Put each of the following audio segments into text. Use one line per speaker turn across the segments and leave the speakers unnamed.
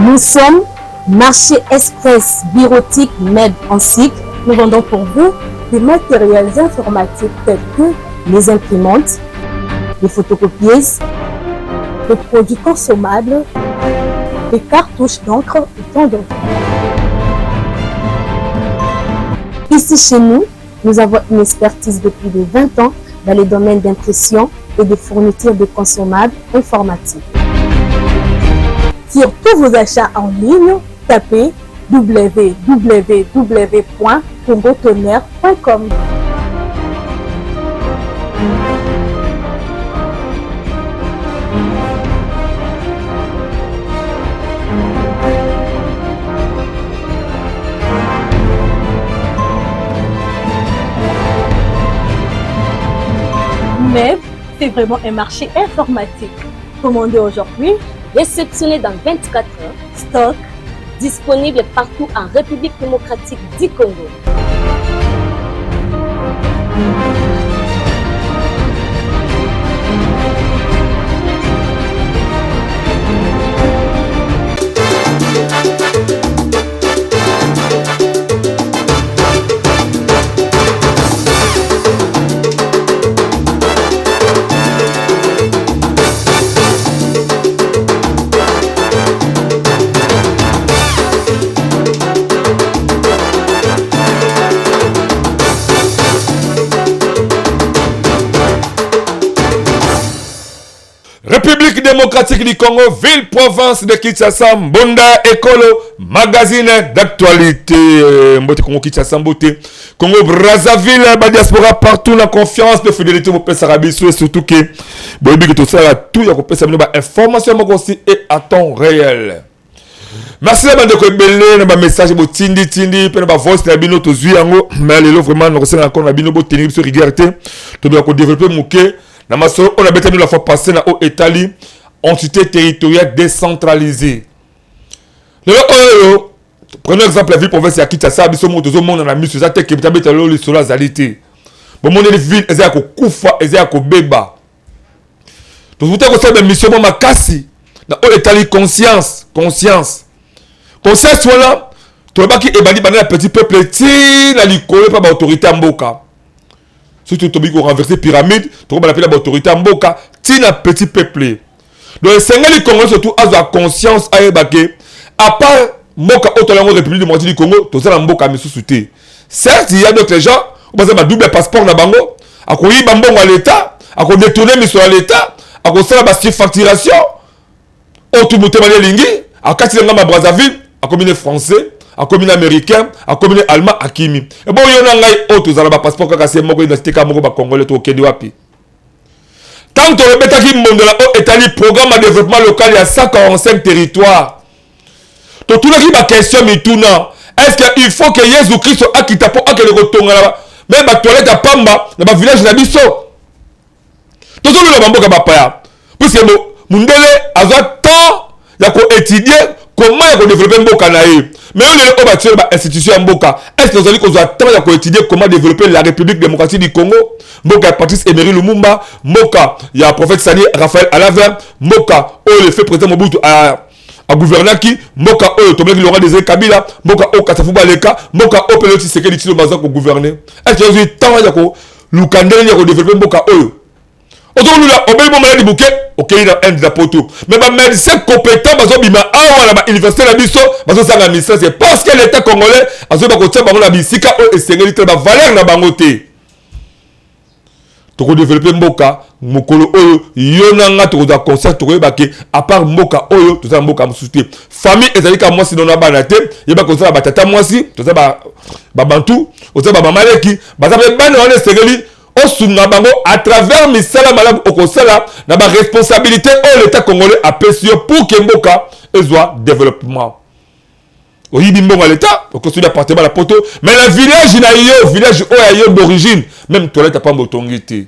Nous sommes Marché Express Bureautique MED en cycle. Nous vendons pour vous des matériels informatiques tels que les imprimantes, les photocopieuses, les produits consommables, les cartouches d'encre et tant d'autres. Ici chez nous, nous avons une expertise de plus de 20 ans dans les domaines d'impression et de fourniture de consommables informatiques. Sur tous vos achats en ligne, tapez www.congotonnerre.com. Mais c'est vraiment un marché informatique. Commandez aujourd'hui, réceptionné dans 24 heures, stock disponible partout en République démocratique du Congo.
République démocratique du Congo, ville-province de Kinshasa, Mbonda, Ekolo, magazine d'actualité. Mbote Congo Kinshasa, Mbote Congo Brazzaville, la diaspora partout, la confiance, de fidélité au pèse Arabiso et surtout que Bobi qui tout ça, tout y a coupé ça, information aussi et à temps réel. Merci à bande ko belé na ba message bo tindi pe na ba voice na bino to zui yango mais lelo vraiment no resena encore na bino bo tenir sur riguarité to doit ko développer mouké. On a bêté la fois passée dans l'Italie, entité territoriale décentralisée. Prenons exemple la ville province de Kinshasa, tout le monde a mis sur sa tête qui est sur la zalité. Bon, mon ville, elle est à Koufa, elle est à Beba. Donc, vous avez une mission, ma cassi. Dans l'Italie, conscience. Conscience, voilà. Tu vois qui est banni dans le petit peuple, il a l'icône par l'autorité en Boka. Surtout tu as renversé pyramide, tu as appelé l'autorité en Boka, tu as petit peuple. Donc les Sénégalais Congolais surtout ont la conscience à ébaquer. À part Moka Otolango République démocratique du Congo, tu as Mboka mais sous-souté. Certes, il y a d'autres gens, on a un double passeport na bango, à quoi ils bambon à l'État, à quoi détourner mission à l'État, à quoi ça la surfacturation, au tout bout de Lingui, à Katilanga Brazzaville, à combiner français. À commune américain, à commune allemand, à Kimi. Et bon, il y a un autre, vous avez un passeport qui est mort, identité congolais, au Kédiwapi. Tant que le Betaki Mondola, Italie, programme de développement local, il y a 145 territoires. Donc, tout le monde a question, mais tout non. Est-ce qu'il faut que Jésus-Christ soit acquitté pour que le retourne là-bas? Même la toilette à Pamba, dans le village de Bisso. Tout le monde a un papa. Puisque Mundele a temps, il y a étudier comment il faut développer Mboka naïe. Mais on est bâti l'institution en Mboka. Est-ce que vous allez temps pour étudier comment développer la République démocratique du Congo? Mboka, Patrice Emery Lumumba. Mboka, il y a le prophète Sani Raphaël Alaver. Mboka, le fait président Mobutu à Gouvernaki. Mboka, Tomé Laurent Désiré Kabila. Mboka, Katafouba Leka. Mboka, Peloti Sekeli Tilo Bazan pour gouverner. Est-ce que vous avez temps pour développer Mboka? Autour de là, on met le moment de bouquet, ok, il y a un drapeau tout. Mais les médecins compétents, ils ont l'université de Bisso, c'est parce que l'État congolais a besoin de la bisika et c'est une valeur dans bangoté. Tu développer Mboka, Mokolo Oyo, Yonanga, tu dois conscience, à part Mboka Oyo, tu as Mboka Moussouté. Famille, et c'est-à-dire que moi, si on a banaté, il y a pas batata moi si, tu as Babantou, tu as Bamaleki, à travers misala malabu okosala na ba responsabilité au l'état congolais a payé pour que Mboka soit développement. Oui, bimbonga l'état, au construire appartement la poto, mais le village na yo, village oyo d'origine, même toilette pas mbotongité.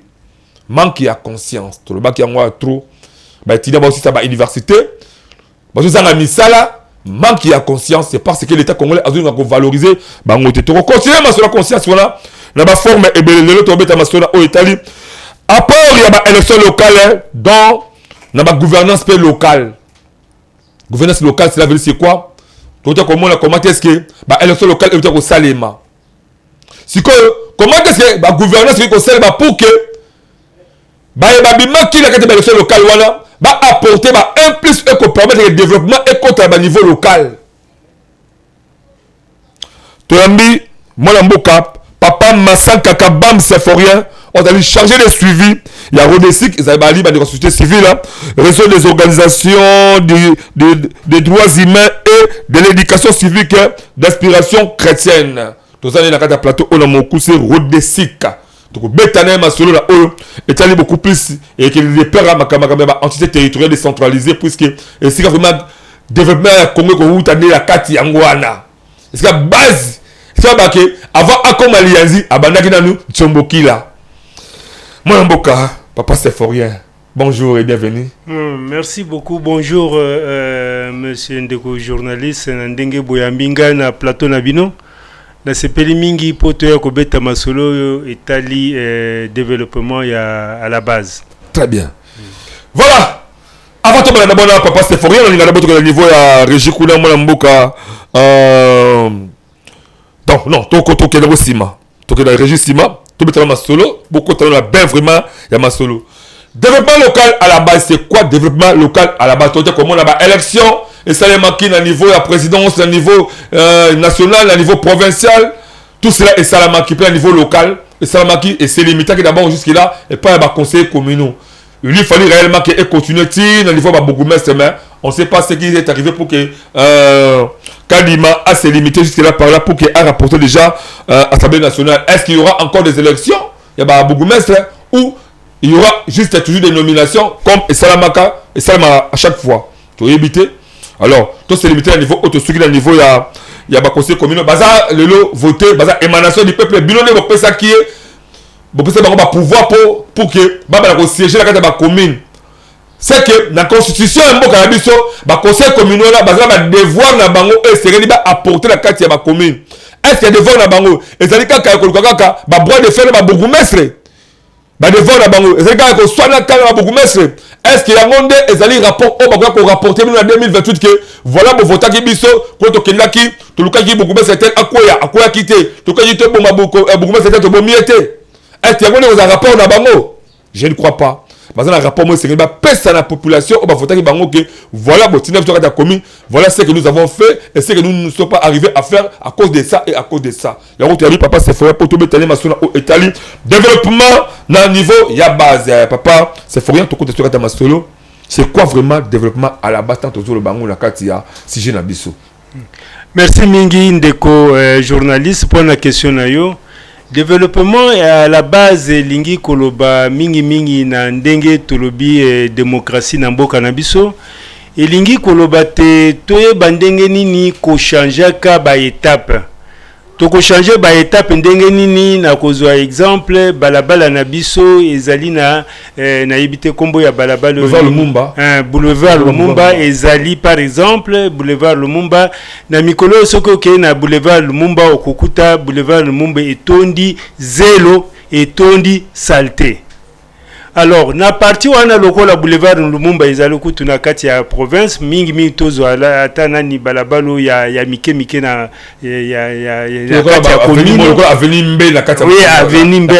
Manque ya conscience, to le baki yango trop. Ba étudiant aussi ça ba université. Ba zo nga misala, manque ya conscience, c'est parce que l'état congolais a besoin de valoriser ba ngote. To continuer ma sur la conscience voilà. Dans la forme et le tombé en Italie. À part il y a une élection locale dans la gouvernance locale. Gouvernance locale, cela veut dire c'est quoi? Comment est-ce que l'élection locale est au Salema? Si comment est-ce que la gouvernance est au Salema pour que l'élection locale va apporter un plus et permettre le développement et contre le niveau local. Tolambi, moi Mboka, papa Massan Kakabam Sephorien, on a changer de suivi. Il y a Rodesic, ils avaient de la société civile, réseau des organisations des droits humains et de l'éducation civique d'inspiration chrétienne. Tous les dans le plateau, on a mon coup, c'est Rodesic. Donc, Bétané Masolo, là, est allé beaucoup plus et que les pères à entité territoriale décentralisée, puisque c'est vraiment développement Congo qu'on a la carte Yangwana. C'est la base. C'est que avant Akom Alianzi, Abandaki Nanou, Tchomboki là. Moi, Mboka, papa Sephorien, bonjour et bienvenue.
Merci beaucoup. Bonjour, monsieur Ndeko, journaliste, Ndenge Boyambinga, na plateau Nabino. Na sepeli mingi poto ya kobeta masolo etali développement à la base.
Très bien. Voilà. Avant tout, d'abord, papa Sephorien, on a d'abord le niveau à Régie Kouna Mboka. Non, tu es dans le Sima. Tu es dans le Régie Sima. Tu es dans le solo. Beaucoup de gens bien vraiment, il y a ma solo. Développement local à la base, c'est quoi développement local à la base? Tu as comment là-bas? Élection, et ça les marqué à niveau de la présidence, à niveau national, à niveau provincial. Tout cela est ça la marqué à niveau local. Et ça la marqué, et c'est limité d'abord jusque-là, et pas à conseiller communaux. Il lui fallait réellement qu'il continue à niveau de beaucoup de mais on ne sait pas ce qui est arrivé pour que Kadima a ses limités jusque-là par là pour qu'il ait rapporté déjà à l'Assemblée nationale. Est-ce qu'il y aura encore des élections? Il y a beaucoup de ou il y aura juste toujours des nominations comme Salamaka et Salama à chaque fois. Tu as évité. Alors, tout c'est limité à niveau autosuffisant, à niveau il y a des conseils communaux. Baza le lot voté, baza émanation du peuple. Bilonné, vous ça qui est. Vous pouvez avoir pouvoir pour que Baba siéger la carte de la commune. C'est que dans la constitution, le conseil communal a un devoir de apporter la carte de la commune. Est-ce qu'il y a des devoirs dans le bango? Et c'est-à-dire qu'il y a un droit de faire le bourgmestre. Est-ce qu'il y a un monde et rapport au rapporter en 2028 que voilà mon vote qui biso quand on qui tout le cas qui beaucoup c'est à quoi quitter tout cas tu beaucoup c'est to bomiete. Est-ce qu'il y a un rapport dans bango? Je ne crois pas. Parce que le rapport moi c'est que pèse à la population au vote qui bango que voilà bon la commune voilà ce que nous avons fait et ce que nous ne sommes pas arrivés à faire à cause de ça et à cause de ça. La route papa c'est fort pour tout mettre les maçons au Italie développement dans le niveau il y a base papa c'est faut rien tout côté sur ta masolo. C'est quoi vraiment développement à la base tant autour le bango la carte ya si j'ai na biso.
Merci Mingi Ndeko journaliste pour la question na yo. Développement à la base lingi koloba mingi na ndenge tolobi démocratie na mboka na biso et lingi koloba te toye bandenge nini ko changer ka ba étape to ko changer ba étape ndenge nini na kozwa exemple balabala na biso ezali na yebite kombo ya balabala boulevard Lumumba ezali par exemple boulevard Lumumba na mikolo soko ke na boulevard Lumumba okukuta boulevard Lumumba etondi zéro etondi saleté. Alors na parti wana lokola boulevard Lumumba ezali kutu na kati ya province mingi tozo ala atana ni balabalo ya mike na ya kati ya commune
avenue Mbe na kati
ya oui avenue Mbe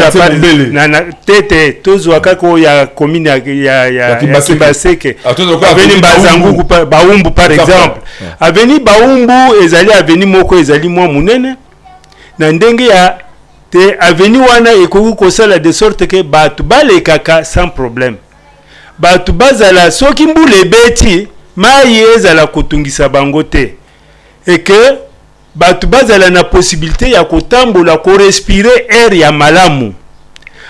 na tete tozo akako ya commune ya Kibaseke avenue Bazangu Baumbu par exemple avenue Baumbu ezali avenue moko ezali mwa munene na ndenge ya te avenue wana ekoki kosala de sorte que batu balekaka sans problème batu bazala soki mbula ebeti mai ezala kotungisa bango te et que batu bazala na possibilité ya kotambola ko respirer air ya malamu.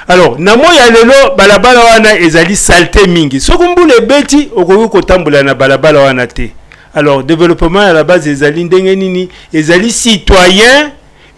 Alors na moya lelo balabala wana ezali saleté mingi soki mbula ebeti okoki kotambola na balabala wana te. Alors développement à la base ezali ndenge nini ezali citoyen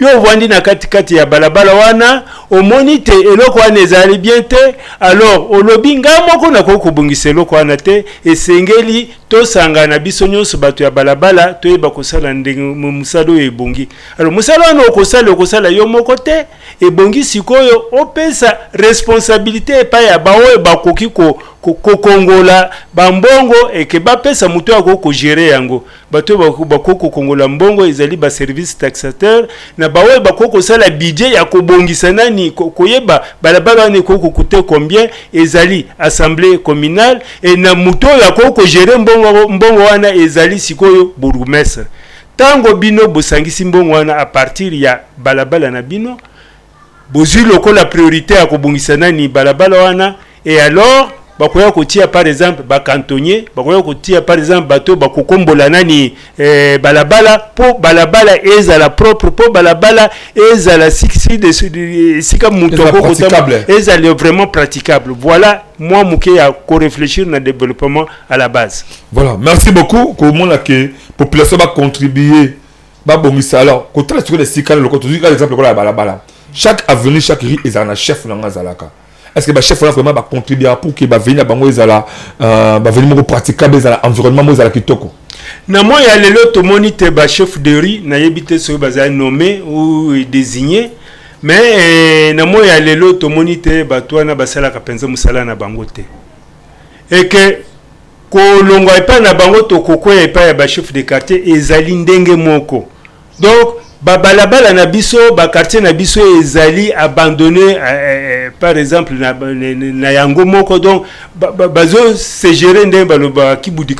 yo vandi na kati ya balabala wana omoni te eloko wana ezali bien te alors olobi nga moko na ko kubungisa eloko wana te esengeli tosanga na biso nyonso bato ya balabala toyeba kosala ndenge musalo ebongi alors musalo wana okosala yo moko te ebongi sikoyo opesa responsabilité epa ya baoyo bakoki kokongola bambongo eke bapesa mutu ya kokogere yango bato bako kokongola mbongo ezali ba service taxateur na baoyo bako kosala budget ya kobongisa nani koyeba balabala wana kokokute combien ezali assemblée communale et na mutu ya kokogere mbongo wana ezali sikoyo bourgmestre tango bino bosangisi mbongo wana a partir ya balabala na bino bozwi lokola priorité ya kobongisa nani balabala wana et alors bakoya kotia par exemple bakantonnier bakoya kotia par exemple bato bakokombola nani balabala po balabala ezala propre po balabala ezala sika mutoko kotable ezala vraiment praticable. Voilà moi muke ya ko réfléchir na développement à la base.
Voilà, merci beaucoup. Comment la population va contribuer ba bongisa alors côté sur les sika le côté par exemple la balabala chaque avenue chaque rue ils en a chef na ngazalaka. Est-ce que le chef vraiment va contribuer pour que venir bango ezala venir praticable ezala environnement ezala kitoko
na moi ya lelo to monite ba chef de rue na yebite so baza nommé ou désigné mais na moi ya lelo to monite bato na basala ka penza musala na bango te et que ko longwa epa na bango to kokoya epa ya ba chef de quartier ezali ndenge moko donc balabala na biso ba quartier na biso ezali abandonné par exemple na yango moko donc bazo se gérer ndenge baloba kibudi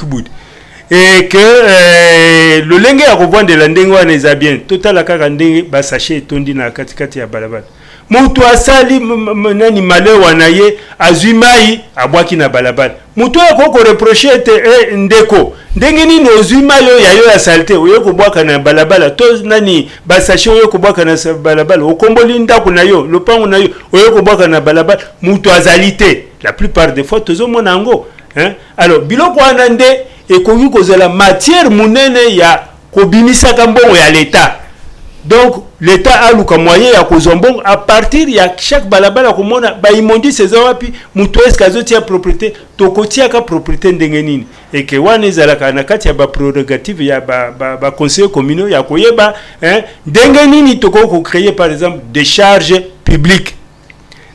et que le lenge ya kovanda la ndenge wana eza bien total kaka ndenge ba sachet tondi na katikati ya balabala mutu asali nani malewa na ye azwi mai abwaki na balabala mutu akoko reprocher te ndeko ndenge nini ozwi mai yo ya salte oyo kobwaka na balabala to nani basashi oyo kobwaka na balabala okomboli ndako na yo lopango na yo oyo kobwaka na balabala mutu azali te la plupart des fois tozomona ngo alors biloko wana nde ekoki kozala matière munene ya kobimisaka mbongo ya l'État. Donc l'État a le moyen ya kozombong à partir ya chaque balabala komona ba imondi seza wapi mutu eskazotia propriété tokotia ka propriété ndenge nini et que wana ezalaka na kati ya ba prérogative ya ba conseil communaux ya koyeba ndenge nini toko créer par exemple des charges publiques.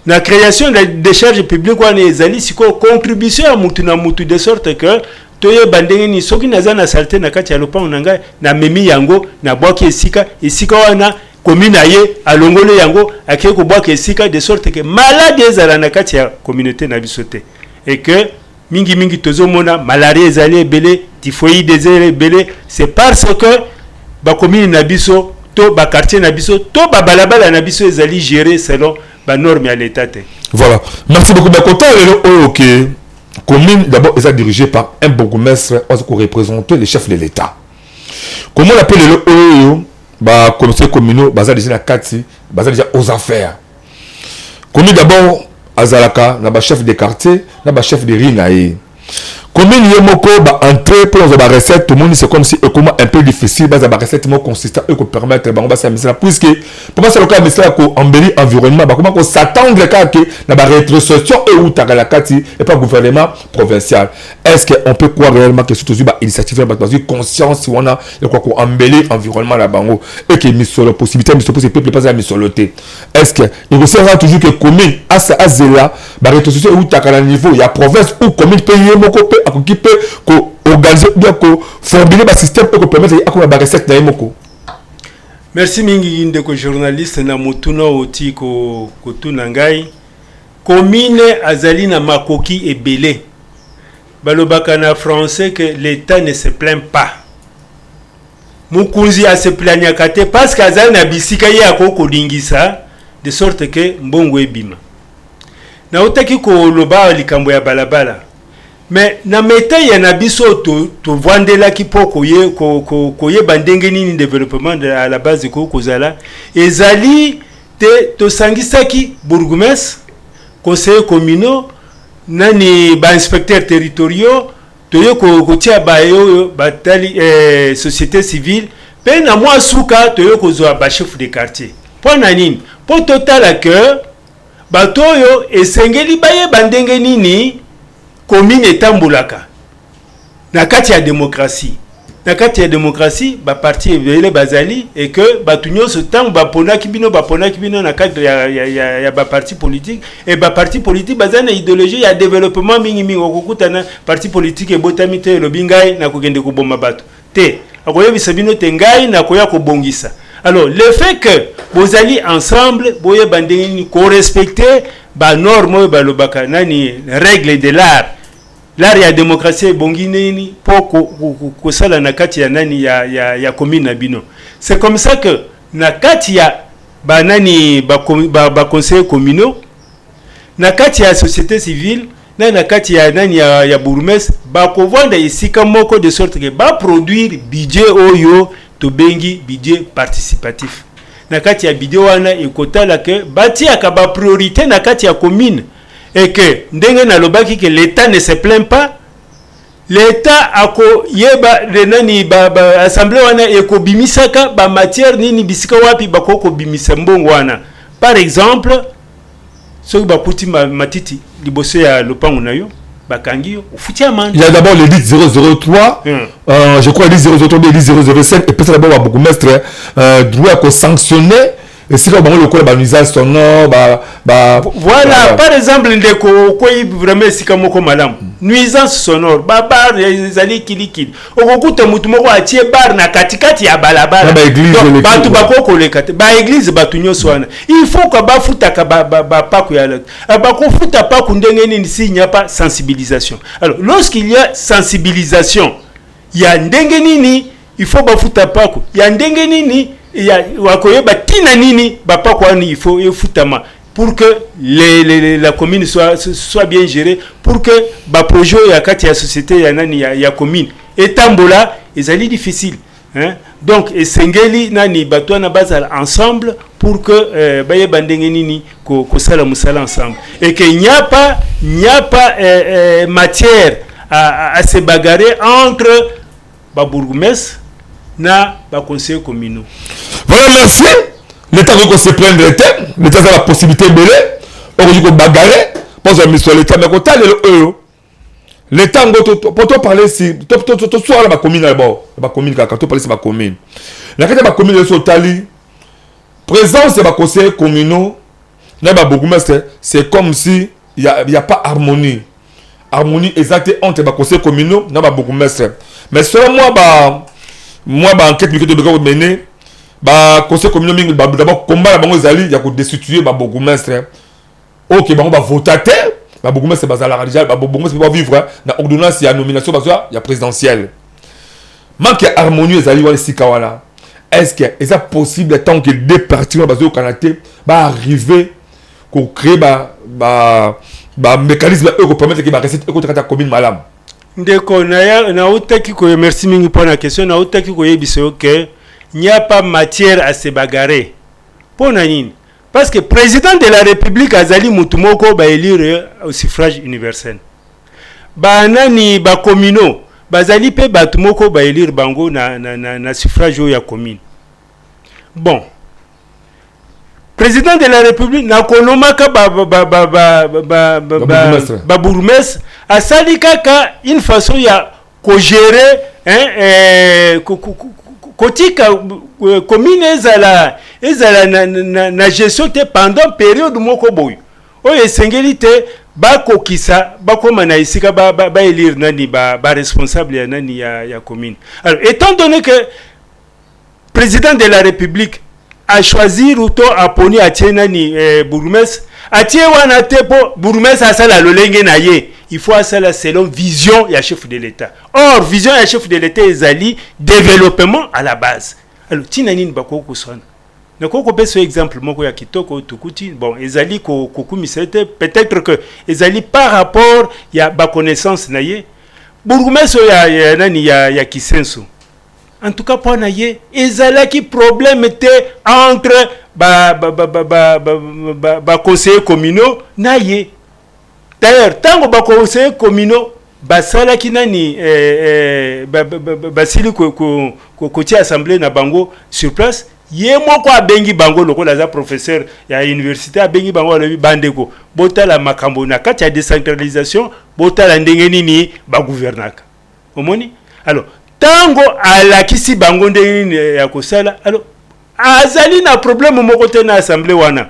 La création des charges publiques wana ezali siko contribution ya mutu na mutu de sorte que toye bandenge ni soki naza na salte na kati ya lopango na ngai na memi yango na bwaki esika wana commune ye alongole yango akeye ko bwaki esika de sorte que malade ezala na kati ya communauté na biso te et que mingi tozomona malaria ezali ebele typhoïde ezali ebele c'est parce que ba commune na biso to ba quartier na biso to ba balabala na biso ezali géré selon ba norme ya l'état te.
Voilà, merci beaucoup. Mais quand OK commune d'abord est dirigée par un bourgmestre qui représente les chefs de l'État. Comment on appelle le OEO bah conseil communaux basé déjà na kati basé déjà aux affaires. Commune d'abord azalaka na ba chef de quartier na ba chef de rue. Commune yemoko ba entrer pour la recette tout le monde c'est comme si comment un peu difficile base ba recette mo consistant et ko permettre bango ba ça puisque pour moi c'est le cas mais ça ko embellir environnement ba comment ko s'attendre que na ba rétrocession et ou takala kati et pas gouvernement provincial. Est-ce que on peut croire réellement que surtout ba initiative ba conscience on a quoi ko embellir environnement la bango et que misolo possibilité misolo peuple pas à misoloté. Est-ce que il sera toujours que commune à zela ba rétrocession ou takala niveau il y a province ou commune pays moko qui peut organiser bien ko formuler ba système pour permettre à ba recette na yemoko.
Merci mingi ndeko journaliste na mutuna oti ko tuna ngai commune azali na makoki ebele balobaka na français que l'État ne se plaint pas mukunzi a se plaignaka te parce que azali na bisika ye akoko lingisa de sorte que mbongo ebima na otaki ko loba likambo ya balabala. Mais na meta ya na biso to vandela ki po koye bandenge nini développement à la base ko kozala ezali te to sangisaki bourgmestre conseil communaux nani ba inspecteur territoriaux to yo ko tia ba yo batali société civile pe na mwa suka toyo kozwa ba chef de quartier po na nini po totala que batoyo esengeli baye bandenge nini commune etambulaka na kati ya démocratie. Na kati ya démocratie ba parti evele bazali et que batunyo ce temps ba ponaki bino na cadre ya ba parti politique et ba parti politique bazana idéologie ya développement mingi okukuta na parti politique ebotami te lobingai na kokende ko bomba bato te akoyebisa bino te ngai na koya ko bongisa. Alors le fait que bozali ensemble boye bandeni ko respecter ba norme ba lobaka nani règle de l'art ya démocratie bongini poko kosala na kati ya nani ya commune na bino. C'est comme ça que na kati ya ba nani ba conseil communaux na kati ya société civile na kati ya nani ya bourgmestre ba ko vendre isika moko de sorte que ba produire budget oyo to bengi budget participatif. Na kati ya budget wana ekotala ke bati akaba priorité na kati ya commune. Et que ndenge na lobaki que l'État ne se plaint pas, l'État ako yeba renani ba assemblée wana eko bimisaka ba matière nini bisika wapi bakoko bimisa mbongo wana. Par exemple, soki bakuti matiti liboso ya lopango na yo bakangi yo ufuti amande. Il
y a d'abord le 003, je crois le 003 le 005 et puis ça d'abord ba bourgmestre droit ko sanctionner. Et si on a le nuisance sonore,
voilà, par exemple, ndeko koyi vraiment sika moko malamu. Nuisance sonore, bar ezali kilikili. Okokuta mutu moko atie bar na katikati ya balabala.
Ba église
batu bakoko lekate. Ba église batu nyoso wana. Il faut que ba futa ka ba paku ya lot. Ba ko futa paku ndenge nini s'il n'y a pas sensibilisation. Alors, lorsqu'il y a sensibilisation, il y a ndenge nini, il faut ba futa paku. Il y a ndenge nini ya wakoyeba tina nini bapa kwani il faut futama pour que la commune soit bien gérée, pour que ba projet ya kati ya société ya nani ya commune etambola ezali difficile, hein. Donc esengeli nani batwana bazala ensemble pour que baye bandenge nini ko sala musala ensemble et que il n'y a pas matière à se bagarrer entre ba bourgmestre na ba conseil communaux.
Voilà, merci. L'État veut qu'on se prenne le thème. L'État a la possibilité de belé. On veut bagarrer. Pense à monsieur l'État. Mais quand l'État, pour toi parler si, tu sois la commune d'abord. La commune, quand tu parles, c'est la commune. La commune de Sotali, présence de la conseil communaux, c'est comme si il n'y a pas harmonie. Harmonie exacte entre les conseils communaux et les bourgmestres. Mais selon moi, enquête que tu dois mener, conseil communal d'abord combat la bango zali il y a que destituer ba bourgmestre. OK, bango ba votateur, ba bourgmestre bazala déjà ba bourgmestre va vivre na ordonnance ya nomination bazwa ya présidentielle. Manque harmonie zali wala sikawala. Est-ce que est possible tant que deux partis bazwa Canada va arriver qu'on crée ba mécanisme eux permettre que ba recette contre ta commune malam.
Ndeko na utaki ko merci mingi pour la question na utaki ko yebiso que il n'y a pas matière à se bagarrer. Pour nani? Parce que président de la République Azali Mutumoko va élire au suffrage universel. Ba nani ba communaux, bazali pe batumoko va élire bango na suffrage ya commune. Bon. Président de la République na konomaka ba bourgmestre asali kaka une façon ya ko gérer kotika commune ezala na gestion te pendant période moko boyo oyo esengeli te bakokisa bakoma na isika ba élire nani ba responsable ya nani ya commune. Alors étant donné que président de la République a choisi Ruto aponi atie nani bourgmestre atie wana te po bourgmestre asala lolenge na ye, il faut asala selon vision ya chef de l'État. Or vision ya chef de l'État ezali développement à la base. Alors tina nini bakoko sona na koko peso exemple moko ya kitoko tukuti bon ezali ko kumisete peut-être que ezali par rapport ya ba connaissance na ye bourgmestre ya nani ya Kisenso. En tout cas pour na ye ezalaki problème te entre ba conseillers communaux na ye. D'ailleurs, tant que les conseillers communaux basala kinani basili ko tia assemblée na bango sur place yemoko abengi bango lokola za professeur ya université abengi bango alobi bandeko botala makambo na kati ya décentralisation botala ndenge nini ba gouvernaka omoni alors tango alakisi bango ndenge nini ya kosala alors azali na problème moko te na assemblée wana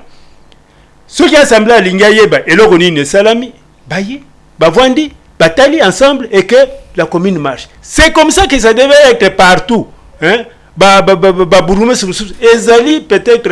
soki assemblée alinga yeba eloko nini salami baye bavandi batali ensemble et que la commune marche. C'est comme ça que ça devait être partout. Hein? Ezali peut-être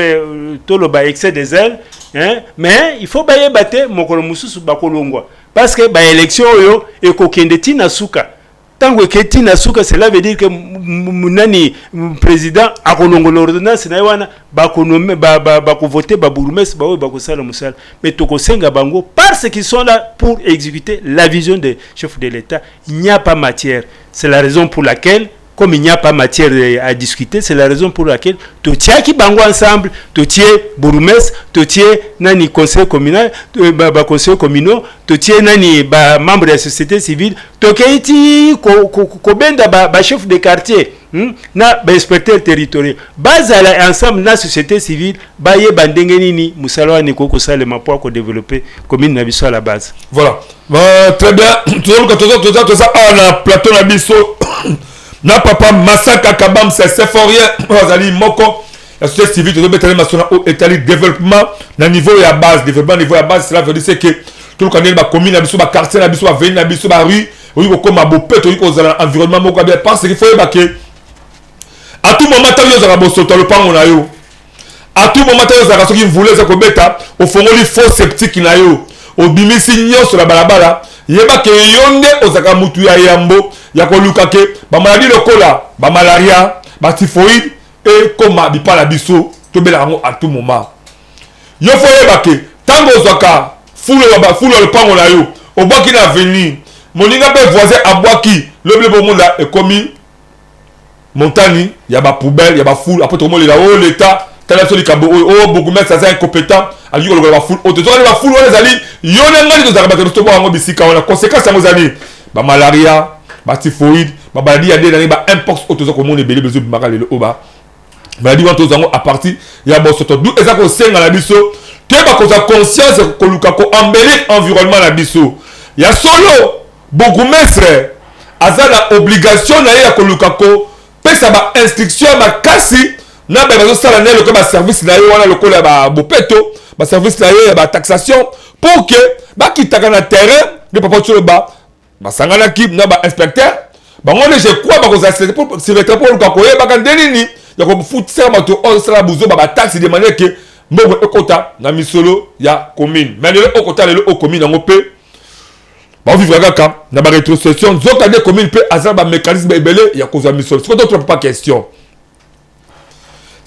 tout le excès des ailes, hein? Mais il faut bailler battre mokolo mususu bakolongwa parce que ba élection yo e kokende tina suka. Tango ke tina suka cela veut dire que munani président akolongo l'ordonnance na wana bakonome bakovoter ba bourgmestre ba bakosala musala mais tokosenga bango parce qu'ils sont là pour exécuter la vision des chefs de l'État. Il n'y a pas matière. C'est la raison pour laquelle comme il n'y a pas matière à discuter, c'est la raison pour laquelle tu tiens qui bango ensemble, tu tiens bourgmestre, tu tiens nani conseil communal, conseil communaux, tu tiens nani membre de la société civile, tu tiens ko chef de quartier, na inspecteur territorial. Base ensemble na société civile, baye bandenge nini musalo ni ko salema pour ko développer commune na biso à la base.
Voilà. Très bien. Tout ça na plateau na biso. Na papa Masaka Kabam c'est Sephorien Azali Moko la société civile de mettre national au état développement na niveau ya base développement niveau ya base cela veut dire c'est que tout le canal ba commune na biso ba quartier na biso ba ville na biso ba rue oui ko ma bopeto oui ko za environnement moko bien parce qu'il faut ba que à tout moment ta yo za bosoto le pango na yo à tout moment ta yo za soki voulait za ko beta au fond li faux sceptique na yo au bimisi nyoso la balabala yeba ke yonde ozaka mutu ya yambo ya koluka ke ba maladie lokola ba malaria ba typhoïde et koma bipala biso to bela ngo à tout moment yo fo yeba ke tango ozaka fulo le pango na yo obwaki na avenir moninga be voisin abwaki le blé bomonda e komi montagne ya ba poubelle ya ba foule après tout le monde là l'état tala soli kabo beaucoup mettre ça incompétent ali ko la foule o to la foule on les ali yone ngani to zaka bato to bo bisika on a conséquence ngo zali ba malaria ba typhoïde ba maladie ya ndé ba impox o to zako monde belé bezo bimaka le oba maladie wa to zango à partir ya bo soto du ezako senga la biso ke ba ko za conscience ko luka ko embellir environnement la biso ya solo beaucoup mestre azala obligation na ya ko luka ko pesa ba instruction ba kasi na ba zo sala ne le ko ba service na yo wana lokola ba bopeto ba service na yo ba taxation pour que ba kitaka na terrain de papa tsholo ba sangana ki na ba inspecteur ba ngone je crois ba ko za c'est pour le ko yeba ka ndenini ya ko futisa ba to on sala buzo ba taxe de manière que mbogo ekota na misolo ya commune mais le okota le commune ngo pe ba vivre kaka na ba rétrocession zoka de commune pe azala ba mécanisme ebele ya ko za misolo c'est d'autres pas question.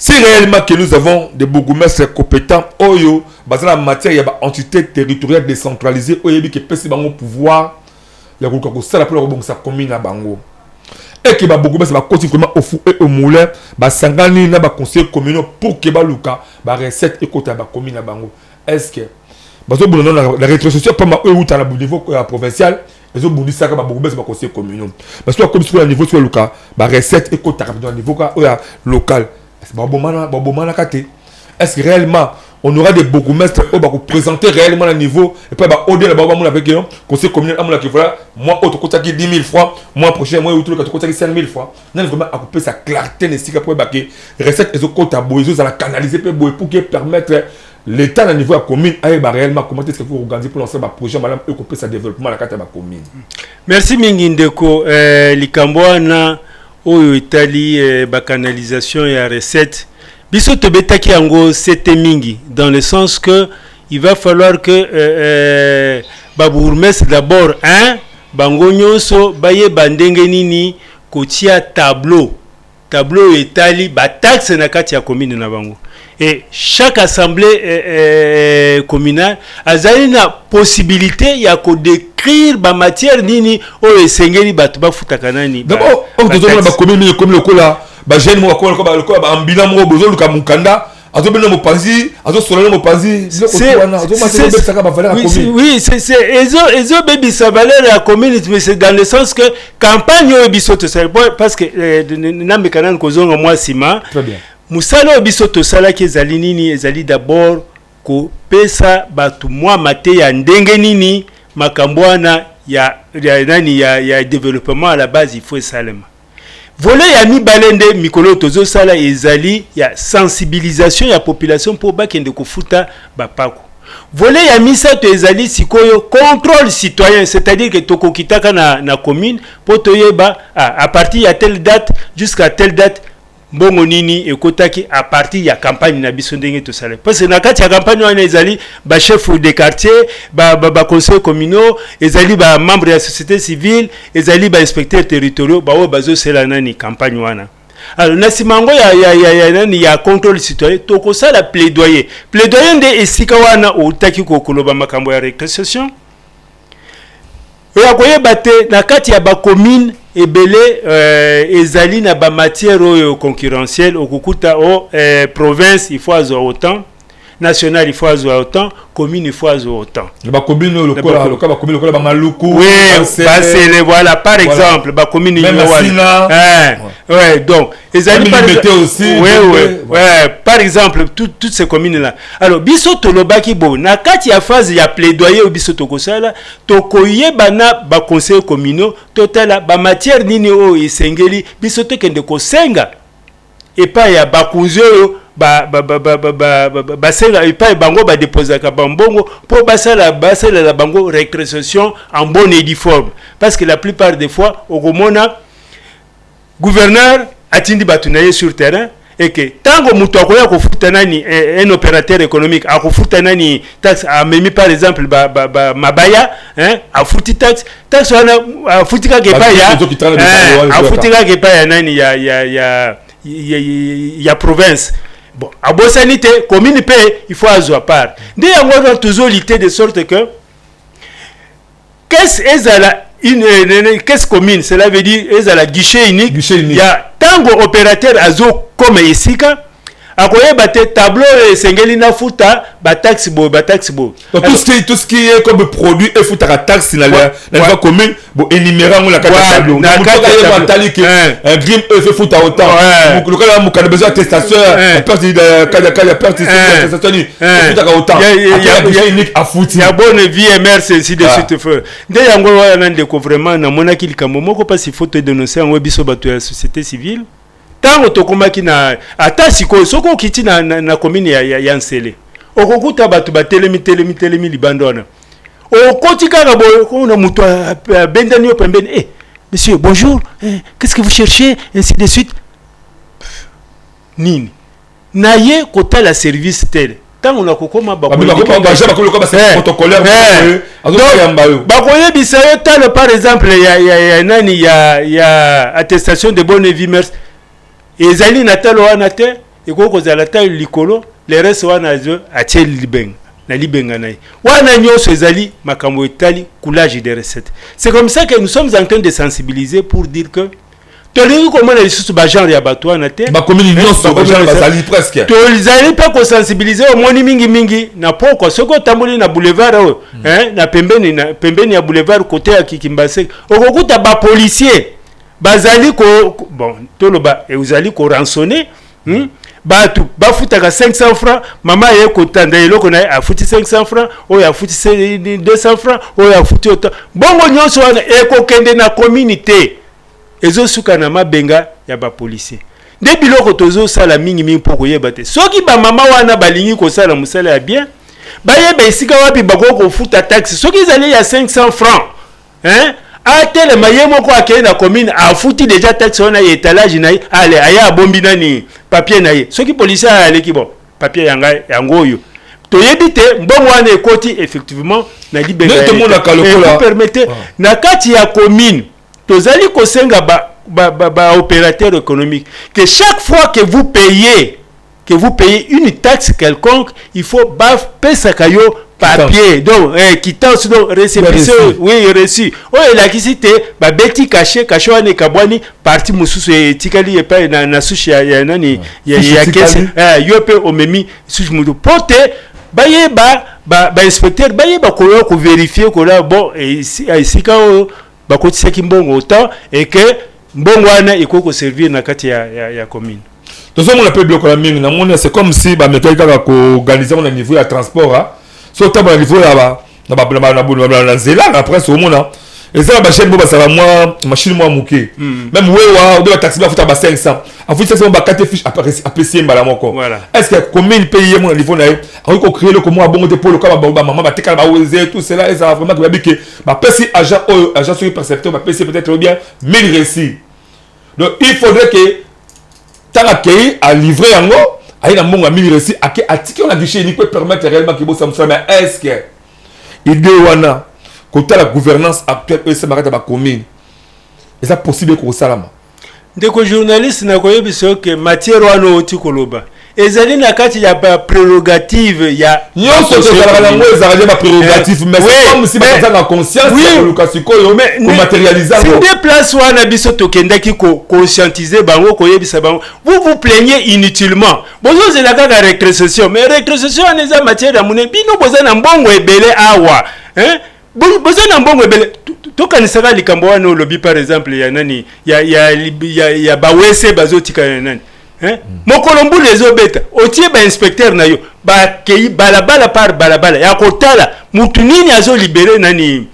Si réellement que nous avons des bourgmestres compétents, oyo, basé en matière, il y a une entité territoriale décentralisée, oyo, qui peut se bango pouvoir, il y a quelque chose pour sa commune à bango. Et que les bourgmestres va continuer au fou et au moulin, bah sangani na ba conseil communal pour que ba luka, ba recette et côté ba commune à bango. Est-ce que bazo bono la rétrocession pas ma ou à niveau provincial, les autres bondi ça ba bourgmestre ba conseil communal. Parce que comme sur le niveau sur luka, ba recette et côté à niveau local. Est-ce que réellement on aura des bourgmestres qui vont présenter réellement le niveau et puis au-delà avec le conseil communal voilà moi autre côté qui 10 000 francs moi prochain moi autre côté qui 5 000 francs on a vraiment à couper sa clarté nécessaire pour que recette et autres à boiser ça la canaliser pour que permettre l'état à niveau de la commune à réellement comment est-ce qu'il faut organiser pour lancer un projet madame et couper sa développement à la carte de la commune.
Merci mingi ndeko likambwana oyo itali ba canalisation ya recette biso tobetaki yango c'était mingi dans le sens que il va falloir que ba bourgmestre d'abord bango nyonso baye bandenge nini kotia tableau itali ba taxe na kati ya commune na bango et chaque assemblée communale azali na possibilité ya ko décrire ba matière nini o esengeli bato ba futaka nani
d'abord on te donne ba commune comme le kola ba jeune mo ko ba ambina mo bozo luka mukanda azobena mopanzi azosolana mopanzi
oui c'est ezo baby sa valeur ya commune mais c'est dans le sens que campagne oyo biso to sala parce que na mekana kozonga mwa sima
très bien
musala oyo biso to sala ki ezali nini ezali d'abord ko pesa batu mwa mate ya ndenge nini makambo wana ya développement à la base il faut salema. Volet ya mibalende mikolo tozo sala ezali ya sensibilisation ya population pour bakende kofuta bapako. Volet ya misato ezali sikoyo contrôle citoyen, c'est-à-dire que tokokitaka na commune pour toyeba à partir ya telle date jusqu'à telle date mbongo nini ekotaki à partir ya campagne na biso ndenge to sala. Parce que na kati ya campagne wana ezali ba chef de quartier, ba conseil communaux, ezali ba membre ya société civile, ezali ba inspecteur territoriaux, ba bazo sela nani campagne wana. Alors na simango ya nani ya contrôle citoyen to ko sala plaidoyer. Plaidoyer nde esika wana otaki ko koloba makambo ya récréation. Ya koyeba te na kati ya ba commune ebele ezali na ba matière concurrentielle okukuta province il faut avoir autant national il faut avoir autant commune il faut avoir autant
ba commune ba commune ba maluku
oui c'est voilà par exemple ba commune ouais donc ezali par
aussi
ouais par exemple toutes ces communes là alors biso tolobaki bo na kati ya phase ya plaidoyer biso tokosala tokoyeba na ba conseil communaux totala ba matière nini o esengeli biso tokende kosenga epa ya bakunzo basenga epa bango ba déposer ka bambongo pour basala la bango récréation en bonne et due forme parce que la plupart des fois au komona gouverneur atindi batunaye sur terrain et que tango muto akoya kofuta nani un opérateur économique akofuta nani taxe a memi par exemple mabaya afuti taxe wana afutika ke pa ya afutika ke pa ya nani ya province. Bon, à Bossanité, commune paix, il faut avoir part. Dès qu'on a toujours l'idée de sorte que qu'est-ce commune? Cela veut dire est à la guichet unique. Il y a tant d'opérateurs azo comme ici akoye bate tableau sengeli na futa ba taxi bo.
Tout ce qui est comme produit et futa taxe na la commune bo énumérer la carte tableau. Na carte tableau que un grim fait futa autant. Le cas mu kana besoin attestation, perte de perte attestation ni futa autant. Il y a unique à futi.
Il y a bonne vie MRC ainsi de suite feu. Nde yango wana ndeko vraiment na monaki likambo moko parce il faut te dénoncer en webiso bato ya société civile. Tango tokomaki na ata siko soko kiti na commune ya Nsele okokuta batu batelemi libandona okotika ka boyo ko na muto bendani opembeni monsieur bonjour qu'est-ce que vous cherchez ainsi de suite nini naye kota la service tel tango na kokoma
protocolaire
bakoye bisayo talo par exemple ya nani ya attestation de bonne vie merci ezali natalo wana te ekoko za la likolo les restes wana zo atie libenga nayi wana nyoso ezali makambo etali coulage des recettes. C'est comme ça que nous sommes en train de sensibiliser pour dire que tolingi komona lisusu ba genre ya bato wana te
ba commune nyoso ba genre bazali presque
tolizali pa ko sensibiliser au moni mingi na poko soko tamboli na boulevard na pembeni ya boulevard côté ya Kikimbase okokuta ba policier bazali ko bon toloba et uzali ko rançonner batu bafutaka 500 francs mama ye ko tanda eloko na afuti 500 francs o ya afuti 200 francs o ya afuti autant bongo nyonso wana ekokende na communauté ezo suka na mabenga ya ba policier nde biloko tozo sala mingi poko yeba te soki ba mama wana balingi ko sala musala ya bien bayeba esika wapi bakoko futa taxe soki ezali ya 500 francs atele mayemo ko akene na commune afuti déjà taxe wana étalage na ale aya abombi nani papier na ye soki policier aleki bon papier yango yo toyebi te mbongo wana ekoti effectivement na libéra et permettez na kati ya commune tozali kosenga ba opérateur économique que chaque fois que vous payez que vous payez une taxe quelconque, il faut payer kayo papier. Donc, quittance, donc, récépissé, oui, reçu. Oh, et là, qui c'était, beti caché, wane kabwani, parti mususu, et tikali, et pas, na sushi, ya nani, ya kese, yope, omemi, sushi mudu. Pote, baye, inspecteur, baye, ko vérifier, ko là, bon, et ici, quand, bakotisa kimbongo autant, et que, mbongo wana, il faut servir na kati ya commune.
Tout ça, on appelle bloc la mine. C'est comme si, mécanique organisé au niveau de transport, surtout au niveau de Zéland, après, c'est au monde. Et ça, la chaîne, ça va moi, machine, moi, mouké. Même, on doit taxer, on doit 500. En fait, c'est 4 fiches à PCM, est-ce que la commune paye mon niveau là, on crée le comment bon pour le cas, maman, ma téka, tout cela, et ça va vraiment que ma PC agent sur percepteur, ma PC peut-être bien 1000 récits. Donc, il faudrait que, tant à livrer en haut, à une amont à 1000 récits, à ticket, on a guichet, il peut permettre réellement que ça me soit, mais est-ce que, idée wana, côté la gouvernance actuelle, ça m'arrête à ma commune, est-ce possible qu'on salama?
Dès que journaliste n'a pas eu que matière wana oti koloba. Ezali na kati ya prérogative ya
nyonso tozala na ngwe ezali ma prérogative mais c'est comme si baza na conscience ya lukasiko yo ko matérialiser
c'est des places wana biso tokendaki ko conscientiser bango ko yebisa bango vous plaignez inutilement bozo zela kaka récréation mais récréation eza matière ya mune bino boza na mbongo ebele awa boza na mbongo ebele tokanisaka likambo wana olobi par exemple ya nani ya bawese bazotika nani mokolo mbula ezobeta otie ba inspecteur na yo ba kei balabala par balabala ya kotala mutu nini azo libere nani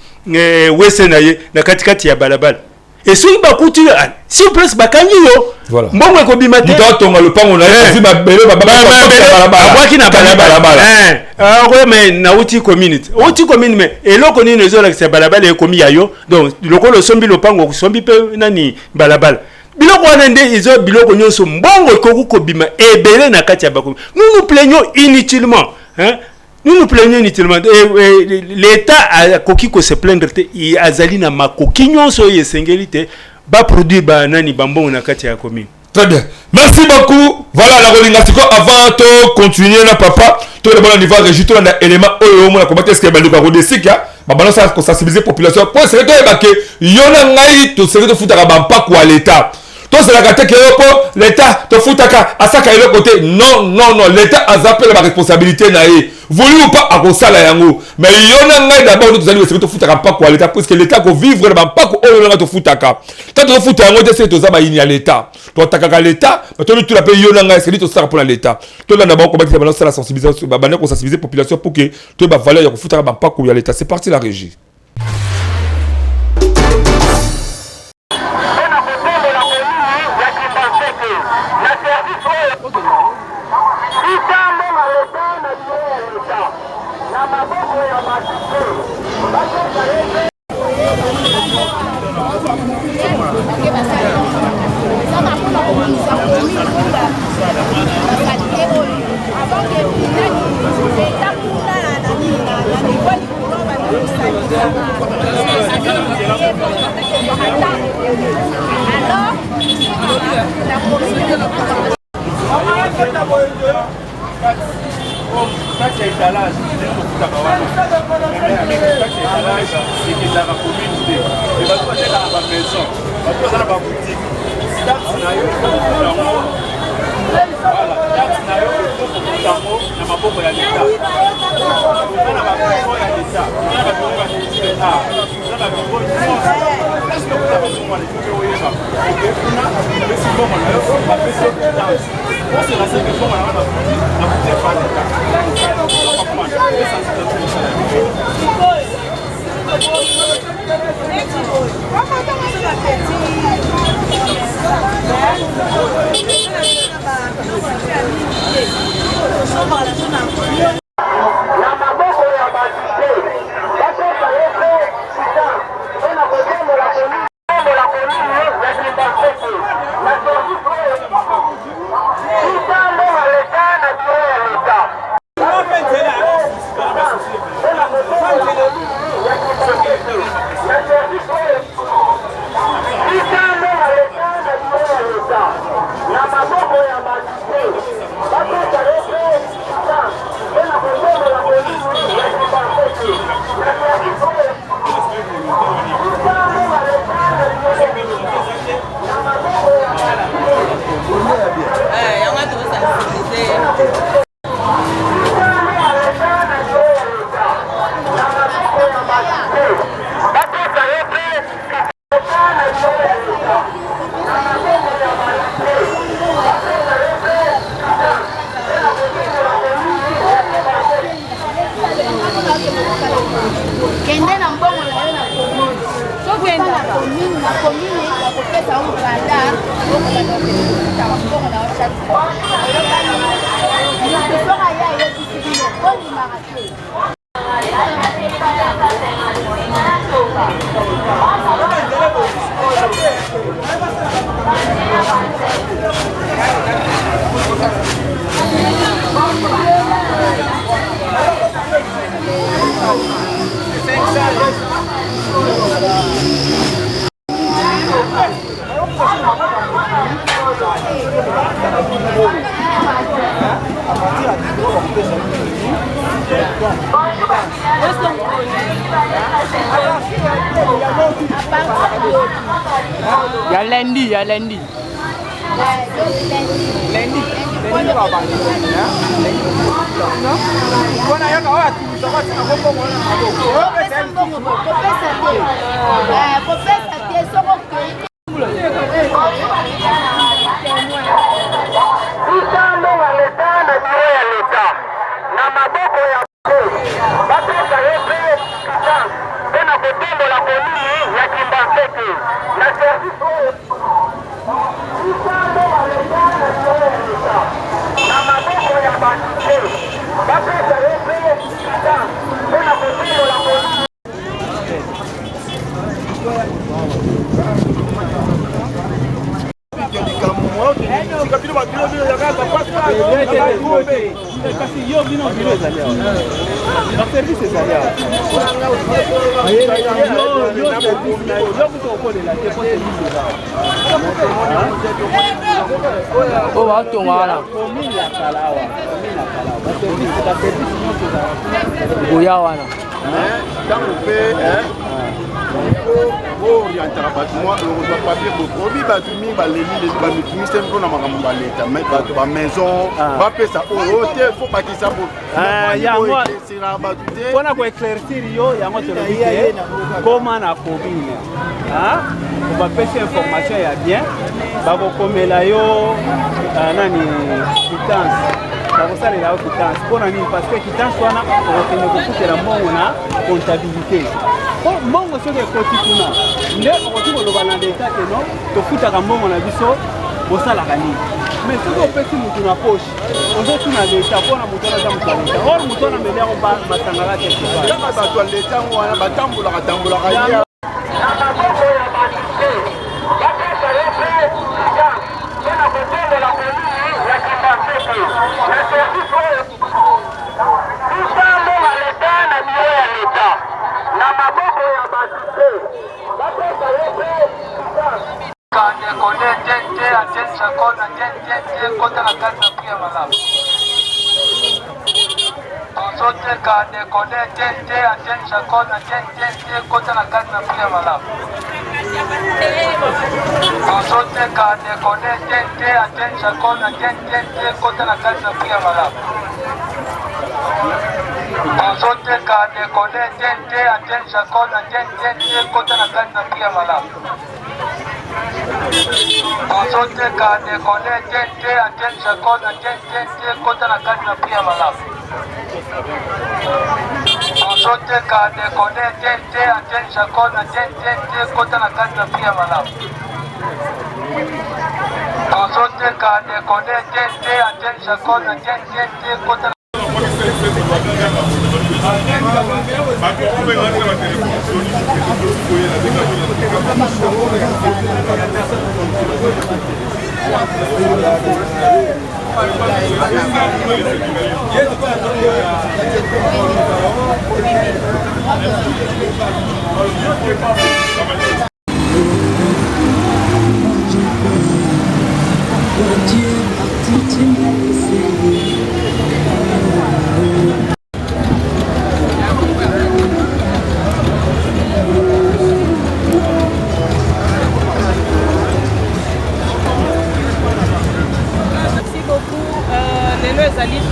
wese na ye na katikati ya balabala esoki bakuti sur place bakangi yo mbongo ekobima te
mutotonga lopango na ye ba bele balabala
abwaki na balabala mais na uti community mais eloko nini ezolakisa balabala ekomi ya yo donc lokolo sombi lopango sombi pe nani balabala biloko wana nde izo biloko nyonso mbongo ekoku bima ebele na kati ya bakomi. Nous plaignons inutilement, nous plaignons inutilement. L'État a koki ko se plaindre te azali na makoki nyonso yesengeli te ba produit ba nani bambongo na kati ya commune.
Très bien. Merci beaucoup. Voilà la relingatiko avant de continuer na papa. Tout le bon niveau régie tout na élément oyo mo na comment est-ce que ba ndika rodesika ba balance ko sensibiliser population. Pour c'est que yona ngai to c'est de futaka ba pas quoi l'État. C'est la gâte que l'État te fout à ça qu'à côté. Non, l'État a zappé la responsabilité. Voulu ou pas à cause la yango. Mais il y en a d'abord nous allons essayer de foutre à pas quoi l'État parce que l'État qu'on vivre là pas qu'on on te fout à cas. Tant de fout à moi c'est tout ça bah il y a l'État. Toi t'as qu'à l'État, mais toi tu la payes yon nga c'est tout ça pour l'État. Toi là d'abord comment que ça la sensibilisation bah qu'on sensibiliser population pour que tu bah valeur qu'on fout à pas qu'on y a l'État. C'est parti la régie.
Il y a lundi.
Parce que quittance wana okende kokutela mbongo na comptabilité mbongo soki ekoti kuna nde okoki koloba na leta keno tofutaka mbongo na biso bosalaka nini mais soki opesi mutu na poche ozotuna leta mpona moto wana aza moto ya leta or moto wana meli yango basangaka te bato ya leta yango wana batambolaka ye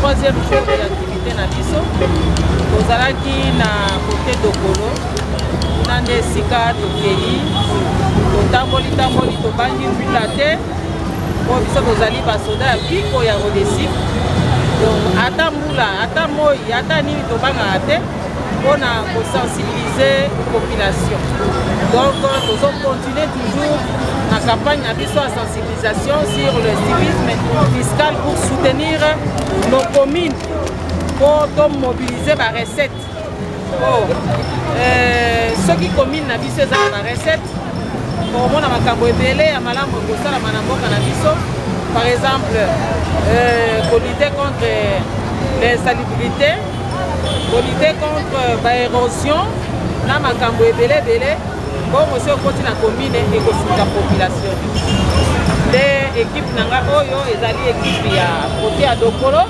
troisième jour de l'activité na biso tozalaki na côté dokolo kuna nde esika tokei totamboli tobangi mbula te po biso tozali basoda ya biko ya rodesic donc ata mbula ata moi ata nini tobangaka te mpona kosensibilize population Donc nous allons continuer toujours la campagne à sensibilisation sur le civisme fiscal pour soutenir nos communes, pour mobiliser la recette. Ceux qui communes na biso za la recette, pour moi na makambo ebele ya malamu kosala manamboka na biso. Par exemple, pour lutter contre l'insalubrité, pour lutter contre l'érosion, na makambo ebele. Bon, monsieur côté la commune et la population. L'équipe nanga oyo ezali équipe ya côté à Dokolo.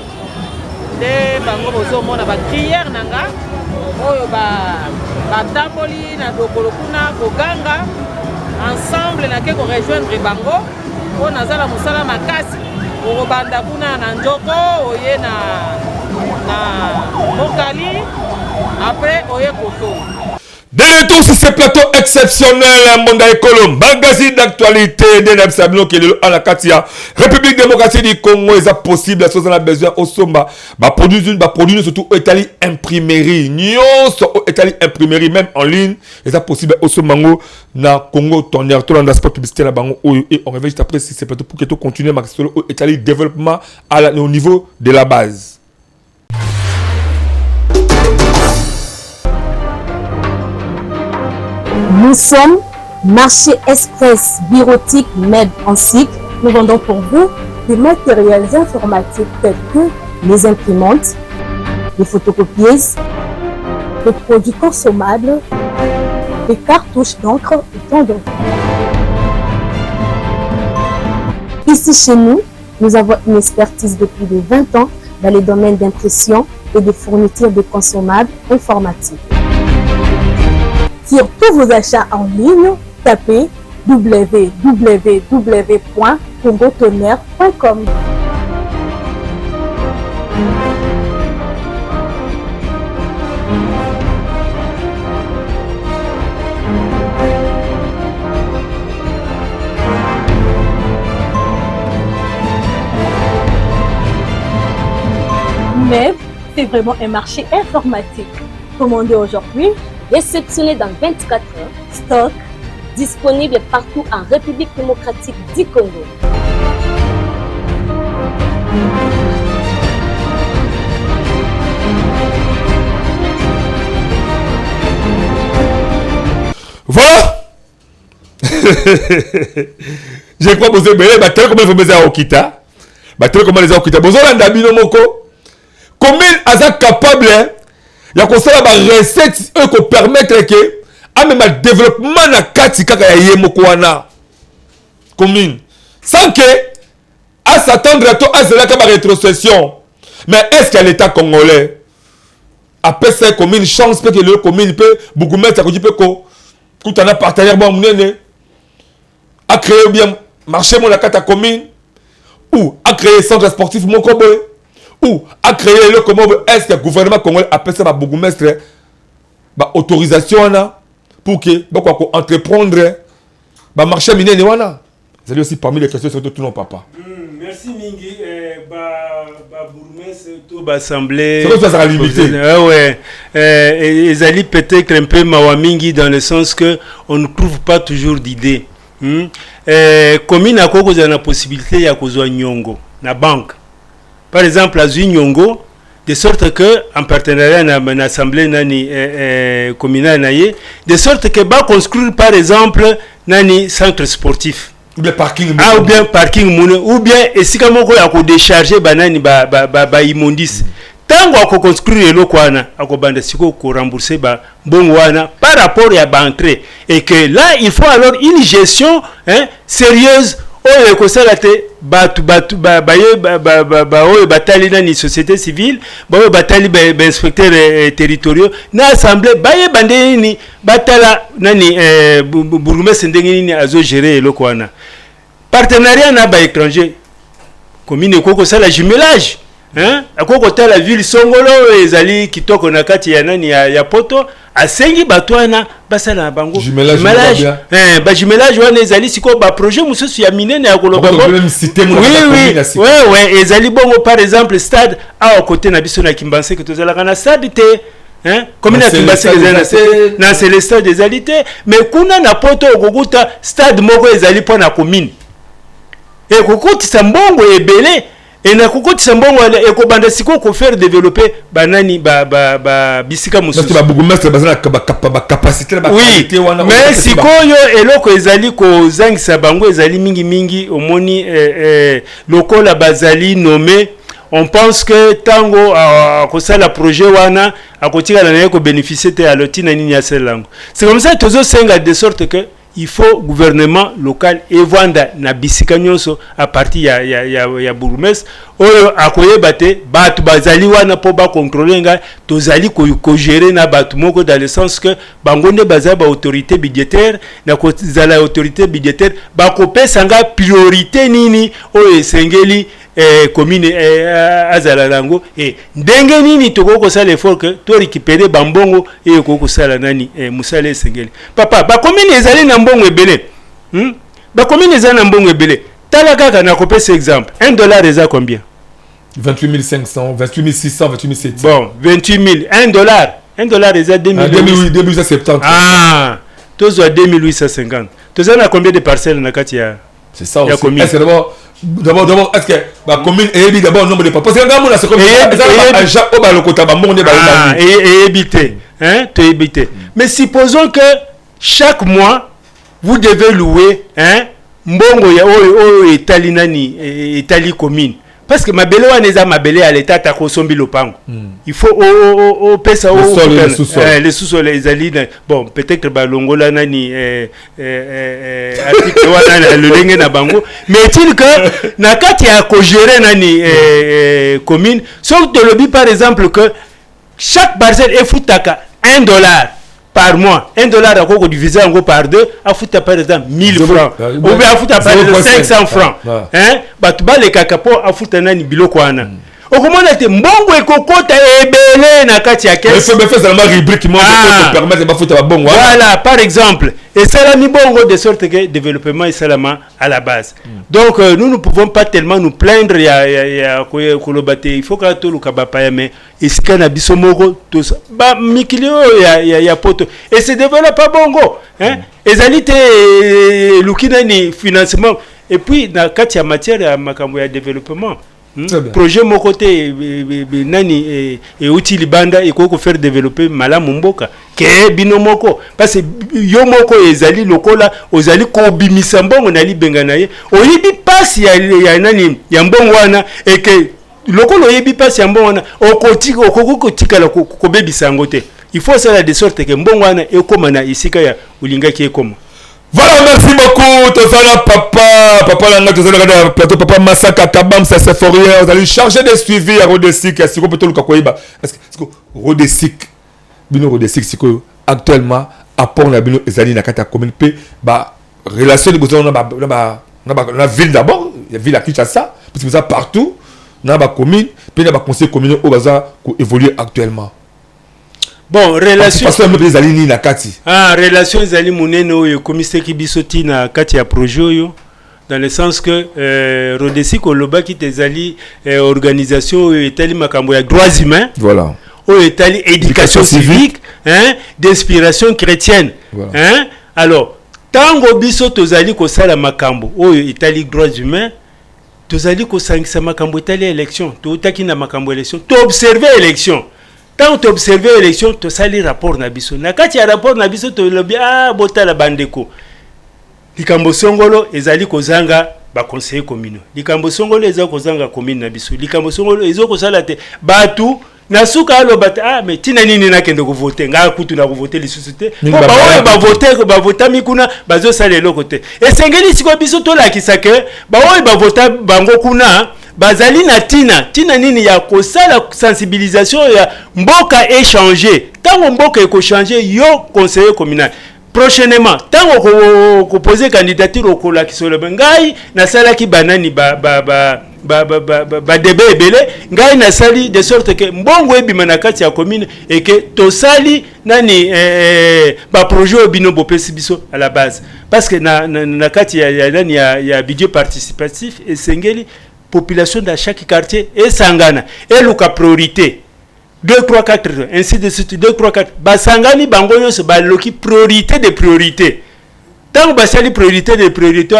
Les bango bozo mona ba crière nanga oyo ba tamboli na Dokolo kuna koganga ensemble na ke ko rejoindre bango po nazala musala makasi ko banda kuna na Njoko oye na Mokali après oye Koto.
De retour sur ce plateau exceptionnel, Monda Ekolo, magazine d'actualité de Nabsabino qui est à la Katia, République démocratique du Congo, est possible, si on a besoin au Somba, produire surtout au Italie imprimerie, au Italie imprimerie, même en ligne, est possible au Somango, na Congo, tonnerre, tout le sport publicité là-bas, et on revient juste après si c'est plateau pour que tout continue, au Italie développement au niveau de la base.
Nous sommes Marché Express Bureautique Med en cycle. Nous vendons pour vous des matériels informatiques tels que les imprimantes, les photocopieuses, les produits consommables, les cartouches d'encre et tant d'autres. Ici chez nous, nous avons une expertise de plus de 20 ans dans les domaines d'impression et de fourniture de consommables informatiques. Sur tous vos achats en ligne, tapez www.congotonnerre.com. Mais c'est vraiment un marché informatique. Commandez aujourd'hui, réceptionné dans 24 heures, stock disponible partout en République démocratique du Congo.
Voilà. Je crois que vous avez battu comme vous faisiez à Okita. Battu comme les Okita. Vous avez un dabino moko. Combien est capable il y a une recette qui permet que même le développement na kati kaka ya yemoko wana commune sans que à s'attendre à tout à cela comme rétrocession. Mais est-ce que l'État congolais après cette commune chance que le commune peut beaucoup mettre à côté peut tout un partenaire bon munene a créé bien marché mon la kata commune ou a créé centre sportif mon kobo ou a créé le comment est-ce que le gouvernement congolais appelle ça beaucoup mestre autorisation là pour que beaucoup entreprendre marché minier wana. C'est aussi parmi les questions sur tout non papa.
Merci mingi bourgmestre tout assemblée.
C'est quoi ça limité?
Ouais. Ils allaient peut-être un peu mawamingi dans le sens que on ne trouve pas toujours d'idées. Commune à quoi vous avez la possibilité ya kozwa nyongo na banque. Par exemple à Nyongo de sorte que en partenariat na assemblée nani communale naie de sorte que ba construire par exemple nani centre sportif
ou bien parking
ou bien parking ou bien esika moko ya ko décharger banani ba immondice tango ako construire eloko wana akobanda siko ko rembourser ba mbongo wana par rapport ya ba entrée et que là il faut alors une gestion sérieuse oyo ekosala te batu oyo batali nani société civile oyo batali inspecteurs territoriaux na assemblée baye bande ni batala nani bourgmestre ndenge nini azo gérer eloko wana partenariat na ba étranger commune ekoko sala jumelage akoko tala ville songolo ezali kitoko na kati ya nani ya poto asengi batwana basala bango jumelage ba jumelage wana ezali siko ba projet mususu ya minene ya koloba oui ezali bongo par exemple stade à côté na biso na Kimbanse que tozala kana stade te hein commune ya Tumbasi na c'est le stade des alités mais kuna na poto okukuta stade moko ezali po na commune et kokutisa mbongo ebele et na kokutisa mbongo ekobanda siko ko faire développer banani ba bisika mususu
parce que ba bourgmestre bazana ba capacité ba
qualité wana mais sikoyo eloko ezali ko zangisa bango ezali mingi omoni lokola bazali nommé on pense que tango akosala projet wana akotika na ko bénéficier te alotina nini ya selango c'est comme ça tozo senga de sorte que il faut gouvernement local evanda na bisika nyonso à partir ya bourgmestre oyo akoyeba te batu bazali wana po ba contrôler nga tozali ko gérer na batu moko dans le sens que bangonde bazali ba autorité budgétaire na ko zala autorité budgétaire ba kopesa nga priorité nini oyo esengeli commune azala lango ndenge nini toko sala effort que to récupérer bambongo et ko sala nani musala esengeli papa ba commune ezali na mbongo ebele ba commune ezali na mbongo ebele tala kaka na kopesa exemple $1 eza combien
28 500 28 600 28 700
bon 28 000 $1 eza
2870
tozo 2850 tozo na combien de parcelles na kati ya
c'est ça aussi est-ce d'abord est-ce que la commune est d'abord nombre de parce que quand on a ce comme ça au balokota ba monde ba
et habiter hein tu habiter mais supposons que chaque mois vous devez louer hein mbongo ya o etali nani etali commune parce que mabele wana eza mabele à l'état ta kosombi lopango il faut au pesa au les sous-sols ezali bon peut-être ba longola nani article wana le lenge na bango mais est-il que na kati ya ko gérer nani commune sauf de lobby par exemple que chaque parcelle est foutaka $1 par mois. $1 à quoi diviser en gros par 2, à foutre par exemple 1000 francs. Ou bien à foutre par 500 francs. Hein? Bah tu vas les cacapo à foutre un ani bilo quoi na. Au comment on a été mbongo et kokota ebele na kati ya caisse.
Il faut faire ça rubrique qui te permet de pas foutre bon.
Voilà par exemple. Et ça la mi bongo de sorte que développement est seulement à la base. Donc nous ne pouvons pas tellement nous plaindre ya kolobate. Il faut que tout le kabapa mais iska na biso moko tous ba mikilio ya poto et se développe pas bongo hein ezalité lukina ni financement et puis na kati ya matière ya makambo ya développement projet mon côté nani et utili banda et ko faire développer malamu mboka ke binomoko parce que yo moko ezali lokola ozali ko bimisa mbongo na libenga na ye oyibi passe ya nani ya mbongo wana et que lokolo yebi passe ya mbongo wana okotika la ko bebisa ngote il faut ça de sorte que mbongo wana ekoma na isika ya ulinga ki ekoma.
Voilà, merci beaucoup. Tozana papa langa tozana kada plateau papa Masaka Kabam ça c'est forien. Vous allez charger de suivi à Rodesic. Est-ce que peut-être le kakoiba? Est-ce que Rodesic bino Rodesic c'est que actuellement apport na bino ezali na kata commune pe ba relation de besoin na ville d'abord, la ville à Kinshasa parce que ça partout na ba commune pe na ba conseil communal au bazar ko évoluer actuellement.
Bon, relation
relation
zali muneno yo comité kibisoti na kati ya projet yo dans le sens que Rodesi koloba ki tezali organisation etali makambo ya droits humains
voilà
o etali éducation civique hein d'inspiration chrétienne voilà. Hein alors tango biso tozali ko sala makambo o etali droits humains tozali ko sangisa makambo etali élection to taki na makambo élection to observer élection. Quand tu observes l'élection, tu as les rapports nabiso. Na kati ya rapport nabiso tu lobi bota la bandeko. Likambo songolo ezali kozanga ba conseiller communal. Likambo songolo ezali kozanga commune nabiso. Likambo songolo ezali kozala te batu nasuka alo bata mais tina nini na kende ko voter nga kutu na ko voter les sociétés. Ba voter mikuna bazo sala eloko te. Esengeli siko biso to la kisake ba voter bango kuna bazali na tina nini ya kosala sensibilisation ya mboka échanger tango mboka eko changer yo conseiller communal prochainement tango ko poser candidature au kola kisolo ngai na sala ki banani ba débat ebele ngai na sali de sorte que mbongo ebima na kati ya commune et que to sali nani ba projet obino bopesi biso à la base parce que na kati ya nani ya budget participatif et sengeli population dans chaque quartier et sangana et luka priorité 2, 3, 4, ainsi de suite, 2, 3, 4. Basangani bangoyo se baloki priorité de priorité. Tant que basali priorité de priorité,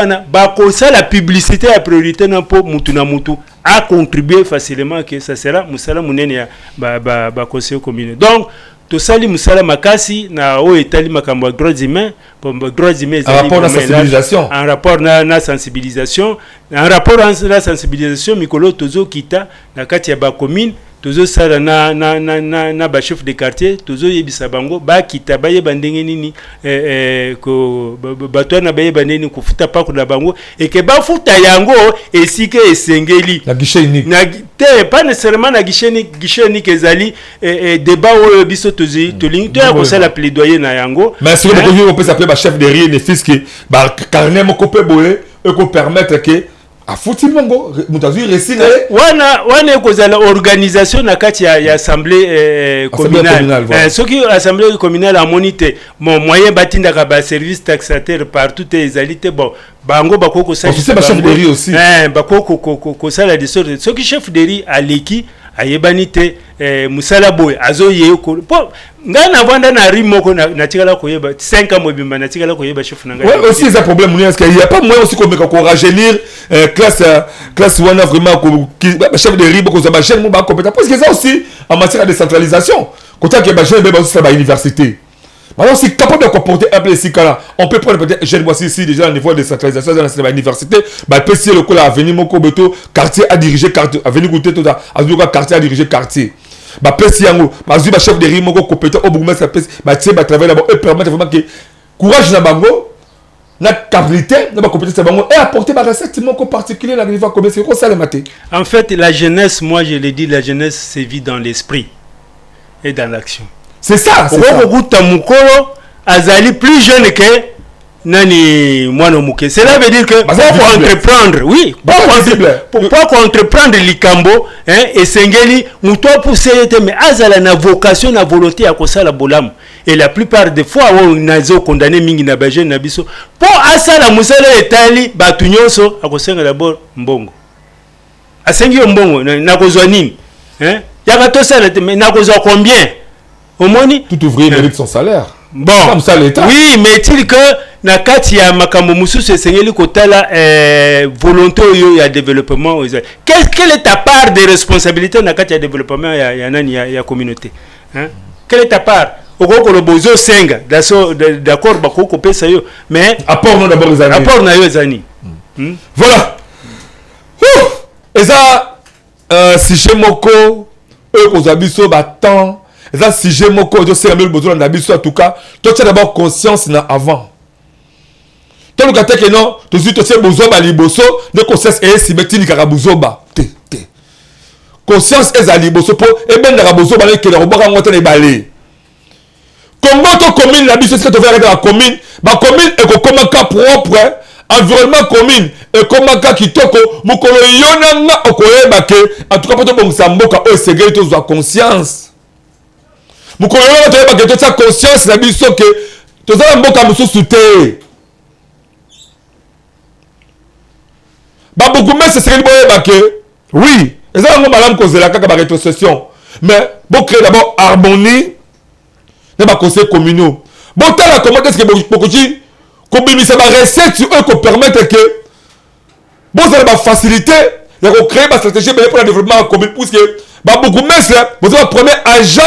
ça la publicité à priorité n'a pas mutu na mutu a contribué facilement que ça sera musala munene ya ba conseil communal. Donc to sali musala makasi na o etali makambo droits humains pour droits humains
en rapport na sensibilisation
en rapport na sensibilisation en rapport na sensibilisation mikolo tozo kita na kati ya ba commune tozo sala na ba chef de quartier tozo yebisa bango ba kita ba yeba ndenge nini ko bato na ba yeba nini ko futa pa ko na bango et que ba futa yango esike esengeli
la guichet unique
na te pas nécessairement na guichet unique ezali débat o biso tozi to ligne to ya ko sala plaidoyer na yango
mais si on peut s'appeler ba chef de riz ne fils qui ba carnet mo ko pe boye et ko permettre que a foutu mongo mutazu resine
wana kozala organisation na kati ya assemblée communale ce qui assemblée communale a monité mon moyen batinda ka ba service taxateur partout ezalité bon bango bakoko ça
c'est ba chef de riz aussi
bakoko ko sala de sorte ce qui chef de riz aleki ayebanite musala boy azoye ko ngana vanda na rimoko na tikala ko yeba 5 ans mobimba na tikala ko yeba chef nanga
ouais aussi c'est un problème est-ce qu'il y a pas moyen aussi comme qu'on rajeunir classe wana vraiment chef de riz beaucoup ça ba jeune mo ba compétent parce que ça aussi en matière de décentralisation quand il y a ba jeune ba aussi ça ba université maintenant si capable de comporter un peu ici là on peut prendre peut-être jeune voici ici déjà au niveau de décentralisation dans la université ba PC le ko la avenir moko beto quartier à diriger quartier avenir goûter tout ça azuka quartier à diriger quartier ba pesi yango ba zuba chef de riz moko compétent au bourgmestre pesi ba tie ba travailler là-bas et permettre vraiment que courage na bango na qualité na ba compétence bango et apporter ba recette moko particulier na niveau commerce ko ça le maté.
En fait la jeunesse, moi je le dis, la jeunesse sévit dans l'esprit et dans l'action.
C'est ça, c'est
ça. Okuta mukolo azali plus jeune que nani mwana muke. Cela veut dire que pour entreprendre, oui, pour entreprendre likambo, hein, et sengeli muto pousser mais azala na vocation na volonté à kosala bolamu. Et la plupart des fois on azo condamné mingi na baje na biso pour asala musala etali batu nyonso akosenga d'abord mbongo. Asengi mbongo na kozwa nini? Hein? Yaka to sala mais na kozwa combien? Omoni
tout ouvrier mérite son salaire.
Bon,
comme ça l'État.
Oui, mais il que na kati ya makambo mususu esengeli kotala volonté yo ya développement. Quelle est ta part de responsabilité na kati ya développement ya nani ya communauté? Hein? Quelle est ta part? Okoko lo bozo senga d'accord bakoko pesa yo mais
apport non d'abord les années.
Apport na yo zani.
Voilà. Et ça si j'ai moko eux kozabiso batant et si j'ai mon corps, je sais que besoin d'habitude en tout cas. Toi, tu as d'abord conscience avant. Toi, le gars que non, tu as besoin de liboso, de conscience et si tu as besoin de conscience et à liboso pour et bien de besoin de que le robot a monté les balais. Comment tu commune la biche, ce que tu fais avec la commune, ma commune est comme un cas propre, environnement commune et comme un cas qui toko, mukolo yonanga okoye bake, en tout cas pour te bon samboka o segé tu as conscience. Mukolo yonanga tu as bake tu as conscience la biche que tu as un boka musu souté. Ba beaucoup mais c'est ce qu'il boye bake. Oui, et ça on madame cause la kaka ba rétrocession. Mais bon créer d'abord harmonie. Ne pas conseil communaux. Bon, t'as comment est-ce que beaucoup de communes ça va rester sur eux qui permettent que bon ça va faciliter et créer ma stratégie pour le développement commune parce que bah beaucoup mais c'est vous avez premier agent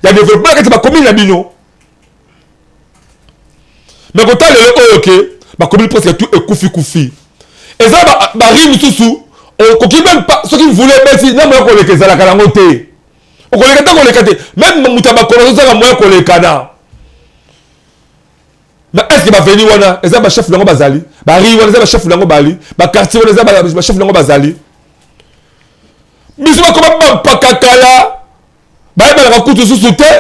il y a développement qui va commune la bino. Mais quand t'as le OK, bah commune presque tout est koufi. Et ça bah rime sous on qui même pas ce qu'ils voulaient mais si non mais on les ça la calangoté. On connaît quand on les cate même mutaba kono ça moyen qu'on les kana mais est-ce que va venir wana eza ba chef lango bazali ba ri wana eza ba chef lango bali ba quartier wana eza ba chef lango bazali biso ba koma ba kakala ba ba ka kutu susu te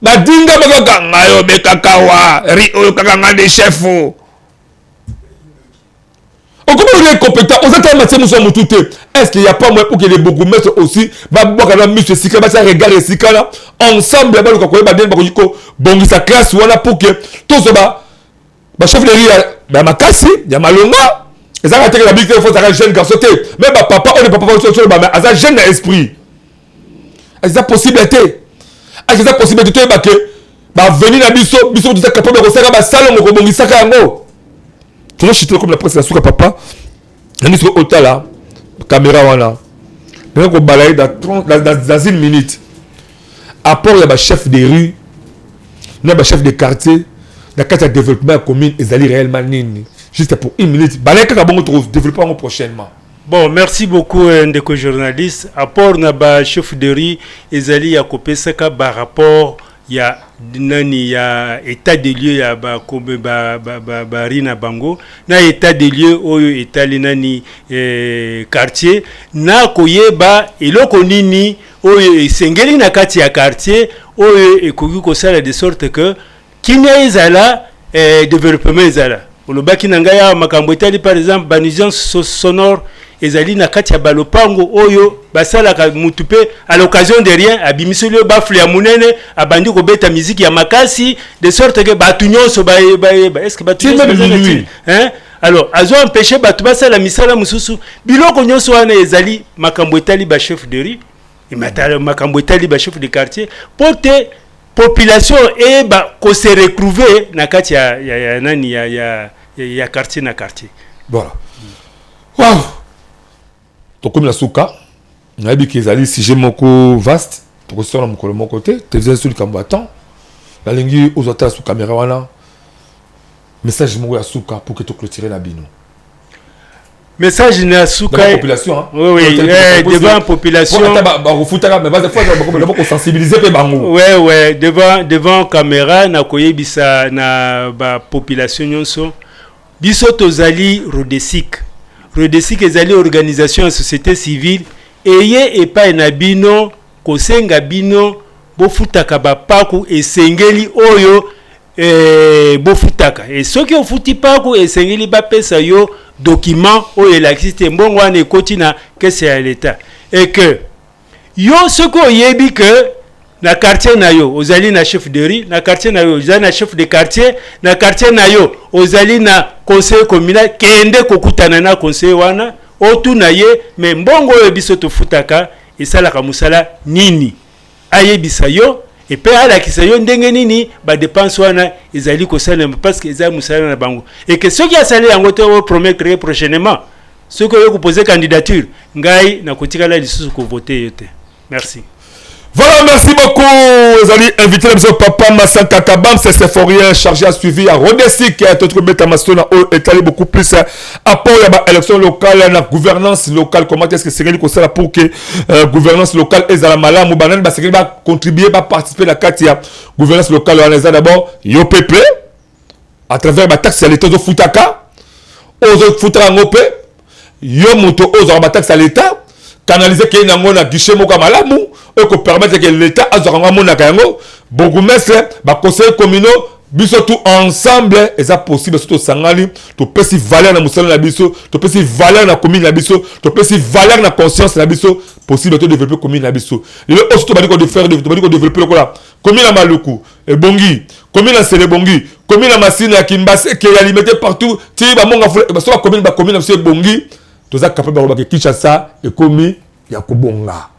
ba dinga ba ka ngayo be kakawa ri o kaka ngade chef on comment les compétents on s'attend à matière nous tout est-ce qu'il y a pas moyen pour que les bourgmestres aussi va boire quand même monsieur Sika va ça regarder Sika là ensemble ba ko ba den ba ko bongi sa classe wala pour que tout ça ba chef de riz ba makasi ya malonga et ça va être la big faut ça jeune garçon mais ba papa on est papa sur ba mais ça jeune esprit est-ce possibilité c'est possible de te baquer venir na biso tu es capable de faire ba salon ko bongisaka yango tu vas chuter comme la presse la souka papa na sur otala caméra wana donc ko balayer dans une minute apport ya ba chef de rue na ba chef de quartier dans le développement commune ezali réellement nini juste pour une minute balayer ka bongo to développer prochainement.
Bon, merci beaucoup ndeko journaliste. Apport na ba chef de rue ezali ya kopesaka ba rapport ya nani ya état des lieux ya ba kobe ba rina bango na état des lieux oyo etali nani quartier na koyeba eloko nini oyo esengeli na kati ya quartier oyo ekoki kosala de sorte que kinya ezala développement ezala olobaki na ngai ya makambo etali par exemple ba nuisance sonore ezali na kati ya balopango oyo basalaka mutu pe à l'occasion de rien abimisoli oyo bafle ya munene abandi kobeta miziki ya makasi de sorte que batu nyonso est-ce que batu nyonso hein alors azo empêcher batu basala misala mususu biloko nyonso wana ezali makambo etali ba chef de rue et makambo etali ba chef de quartier pote population et ko se retrouver na kati ya nani ya quartier na quartier.
Voilà. Wow. Comme la souka, on a dit qu'ils allaient si j'ai mon vaste pour que ce soit mon côté, tu faisais sur le combattant, la ligne aux autres sous caméra wana, message mon souka pour que tu clôtures la bino.
Message na souka.
Devant la population, hein.
Oui, devant la population.
Pour sensibiliser les bango.
Oui, devant caméra na koyebisa na ba population nyonso. Biso tozali Rodesic. Rodesic ezali organisation ya société civile eye epai na bino kosenga bino bofutaka bapaku esengeli oyo bofutaka et soki ofuti paku esengeli bapesa yo document oyo elakisi mbongo wana ekoti na kese ya l'État et que yo soki oyebi que na quartier na yo ozali na chef de rue na quartier na yo ozali na chef de quartier na quartier na yo ozali na conseil communal kende kokutana na conseil wana otuna ye mais mbongo oyo biso tofutaka esalaka musala nini ayebisa yo et pe alakisa yo ndenge nini ba dépense wana ezali kosala parce que ezali musala na bango et que ceux qui a salé yango to promettre très prochainement ceux qui ont posé candidature ngai na kotikala lisusu ko voter yote. Merci.
Voilà, merci beaucoup. Vous allez inviter le papa Massan Kakabam, c'est Séphorien chargé à suivi à Rodesic qui a été trouvé à Mastona est allé beaucoup plus apport à l'élection locale, la gouvernance locale. Comment est-ce que c'est réellement ça pour que gouvernance locale est à la malade ou banane, parce qu'il va contribuer, va participer à la Katia gouvernance locale. On les a d'abord yo peuple à travers la taxe à l'État de Futaka, aux autres Futaka ngopé, yo moto aux autres taxe à l'État. Canaliser qu'il y a un guichet moka malamu et que permettre que l'État a un mona kango bourgmestre ba conseil communal biso tout ensemble et ça possible surtout sangali to pesi valeur na musala na biso to pesi valeur na commune na biso to pesi valeur na conscience na biso possible de développer commune na biso le aussi to badi ko de faire de badi ko développer ko la commune na Maluku et Bongi commune na Selebongi commune na Masina Kimbase qui est alimenté partout ti ba monga ba so commune na Bongi toza capable de Kinshasa et komi ya kobonga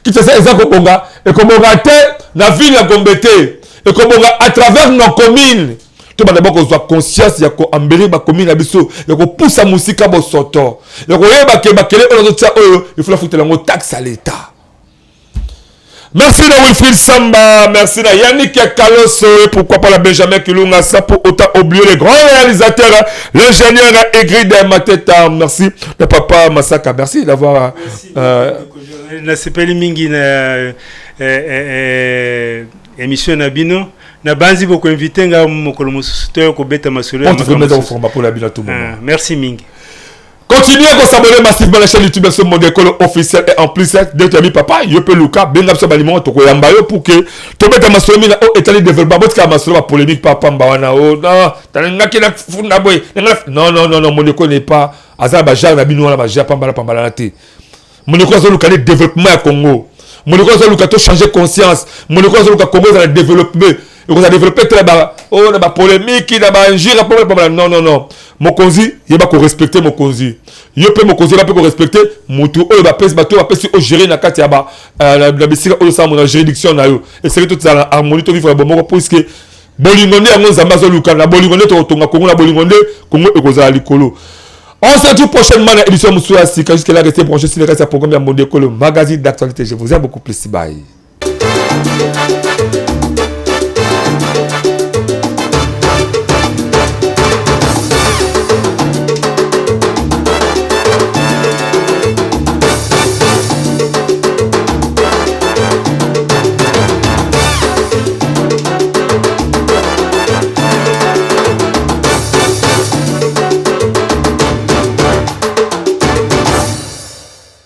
Kinshasa eza kobonga et kobonga te na ville ya Gombete et kobonga à travers nos communes to ba d'abord ko conscience ya ko ambeli ba commune na biso ya ko poussa musika bo soto ya ko yeba ke ba kele ozo tsa oyo il faut la foutre la taxe à l'État. Merci à Wilfried Samba, merci à Yannick Kalos, et pourquoi pas la Benjamin Kilunga, ça pour autant oublier les grands réalisateurs, l'ingénieur Egrid Mateta, merci le papa Massaka, merci d'avoir...
Na sepeli mingi na émission Nabino, na banzi beaucoup invité nga mokolo mususu to ko beta masolo.
On te mettre au format pour la tout le monde.
Merci mingi.
Continuez à s'abonner massivement à la chaîne YouTube de mon école officielle et en plus de tu as mis papa yo pe Luka benga so balimo to ko yamba yo pour que to beta masolo na o etali développement bot ka masolo polémique papa mbawana o non tanga ki na funda boy non mon école n'est pas azaba bajar na bino na bajar pambala na te mon école so Luka le développement à Congo mon école so Luka to changer conscience mon école so Luka Congo dans le développement et qu'on a développé la polémique, la injure, non, non, non. Mokonzi, il va respecter Mokonzi. Il peut Mokonzi, il va respecter Moutou, il va gérer la carte, la juridiction, et c'est toute la harmonie, tout vivre bon, puisque Bolingonde, on s'en base au Lucan, la Bolingonde, Congo, la Bolingonde, Congo, et Goza Likolo. On se retrouve prochainement dans l'édition Moussouya Sika. Jusqu'à là, restez branchés sur le reste du programme de le magazine d'actualité. Je vous aime beaucoup plus. Bye.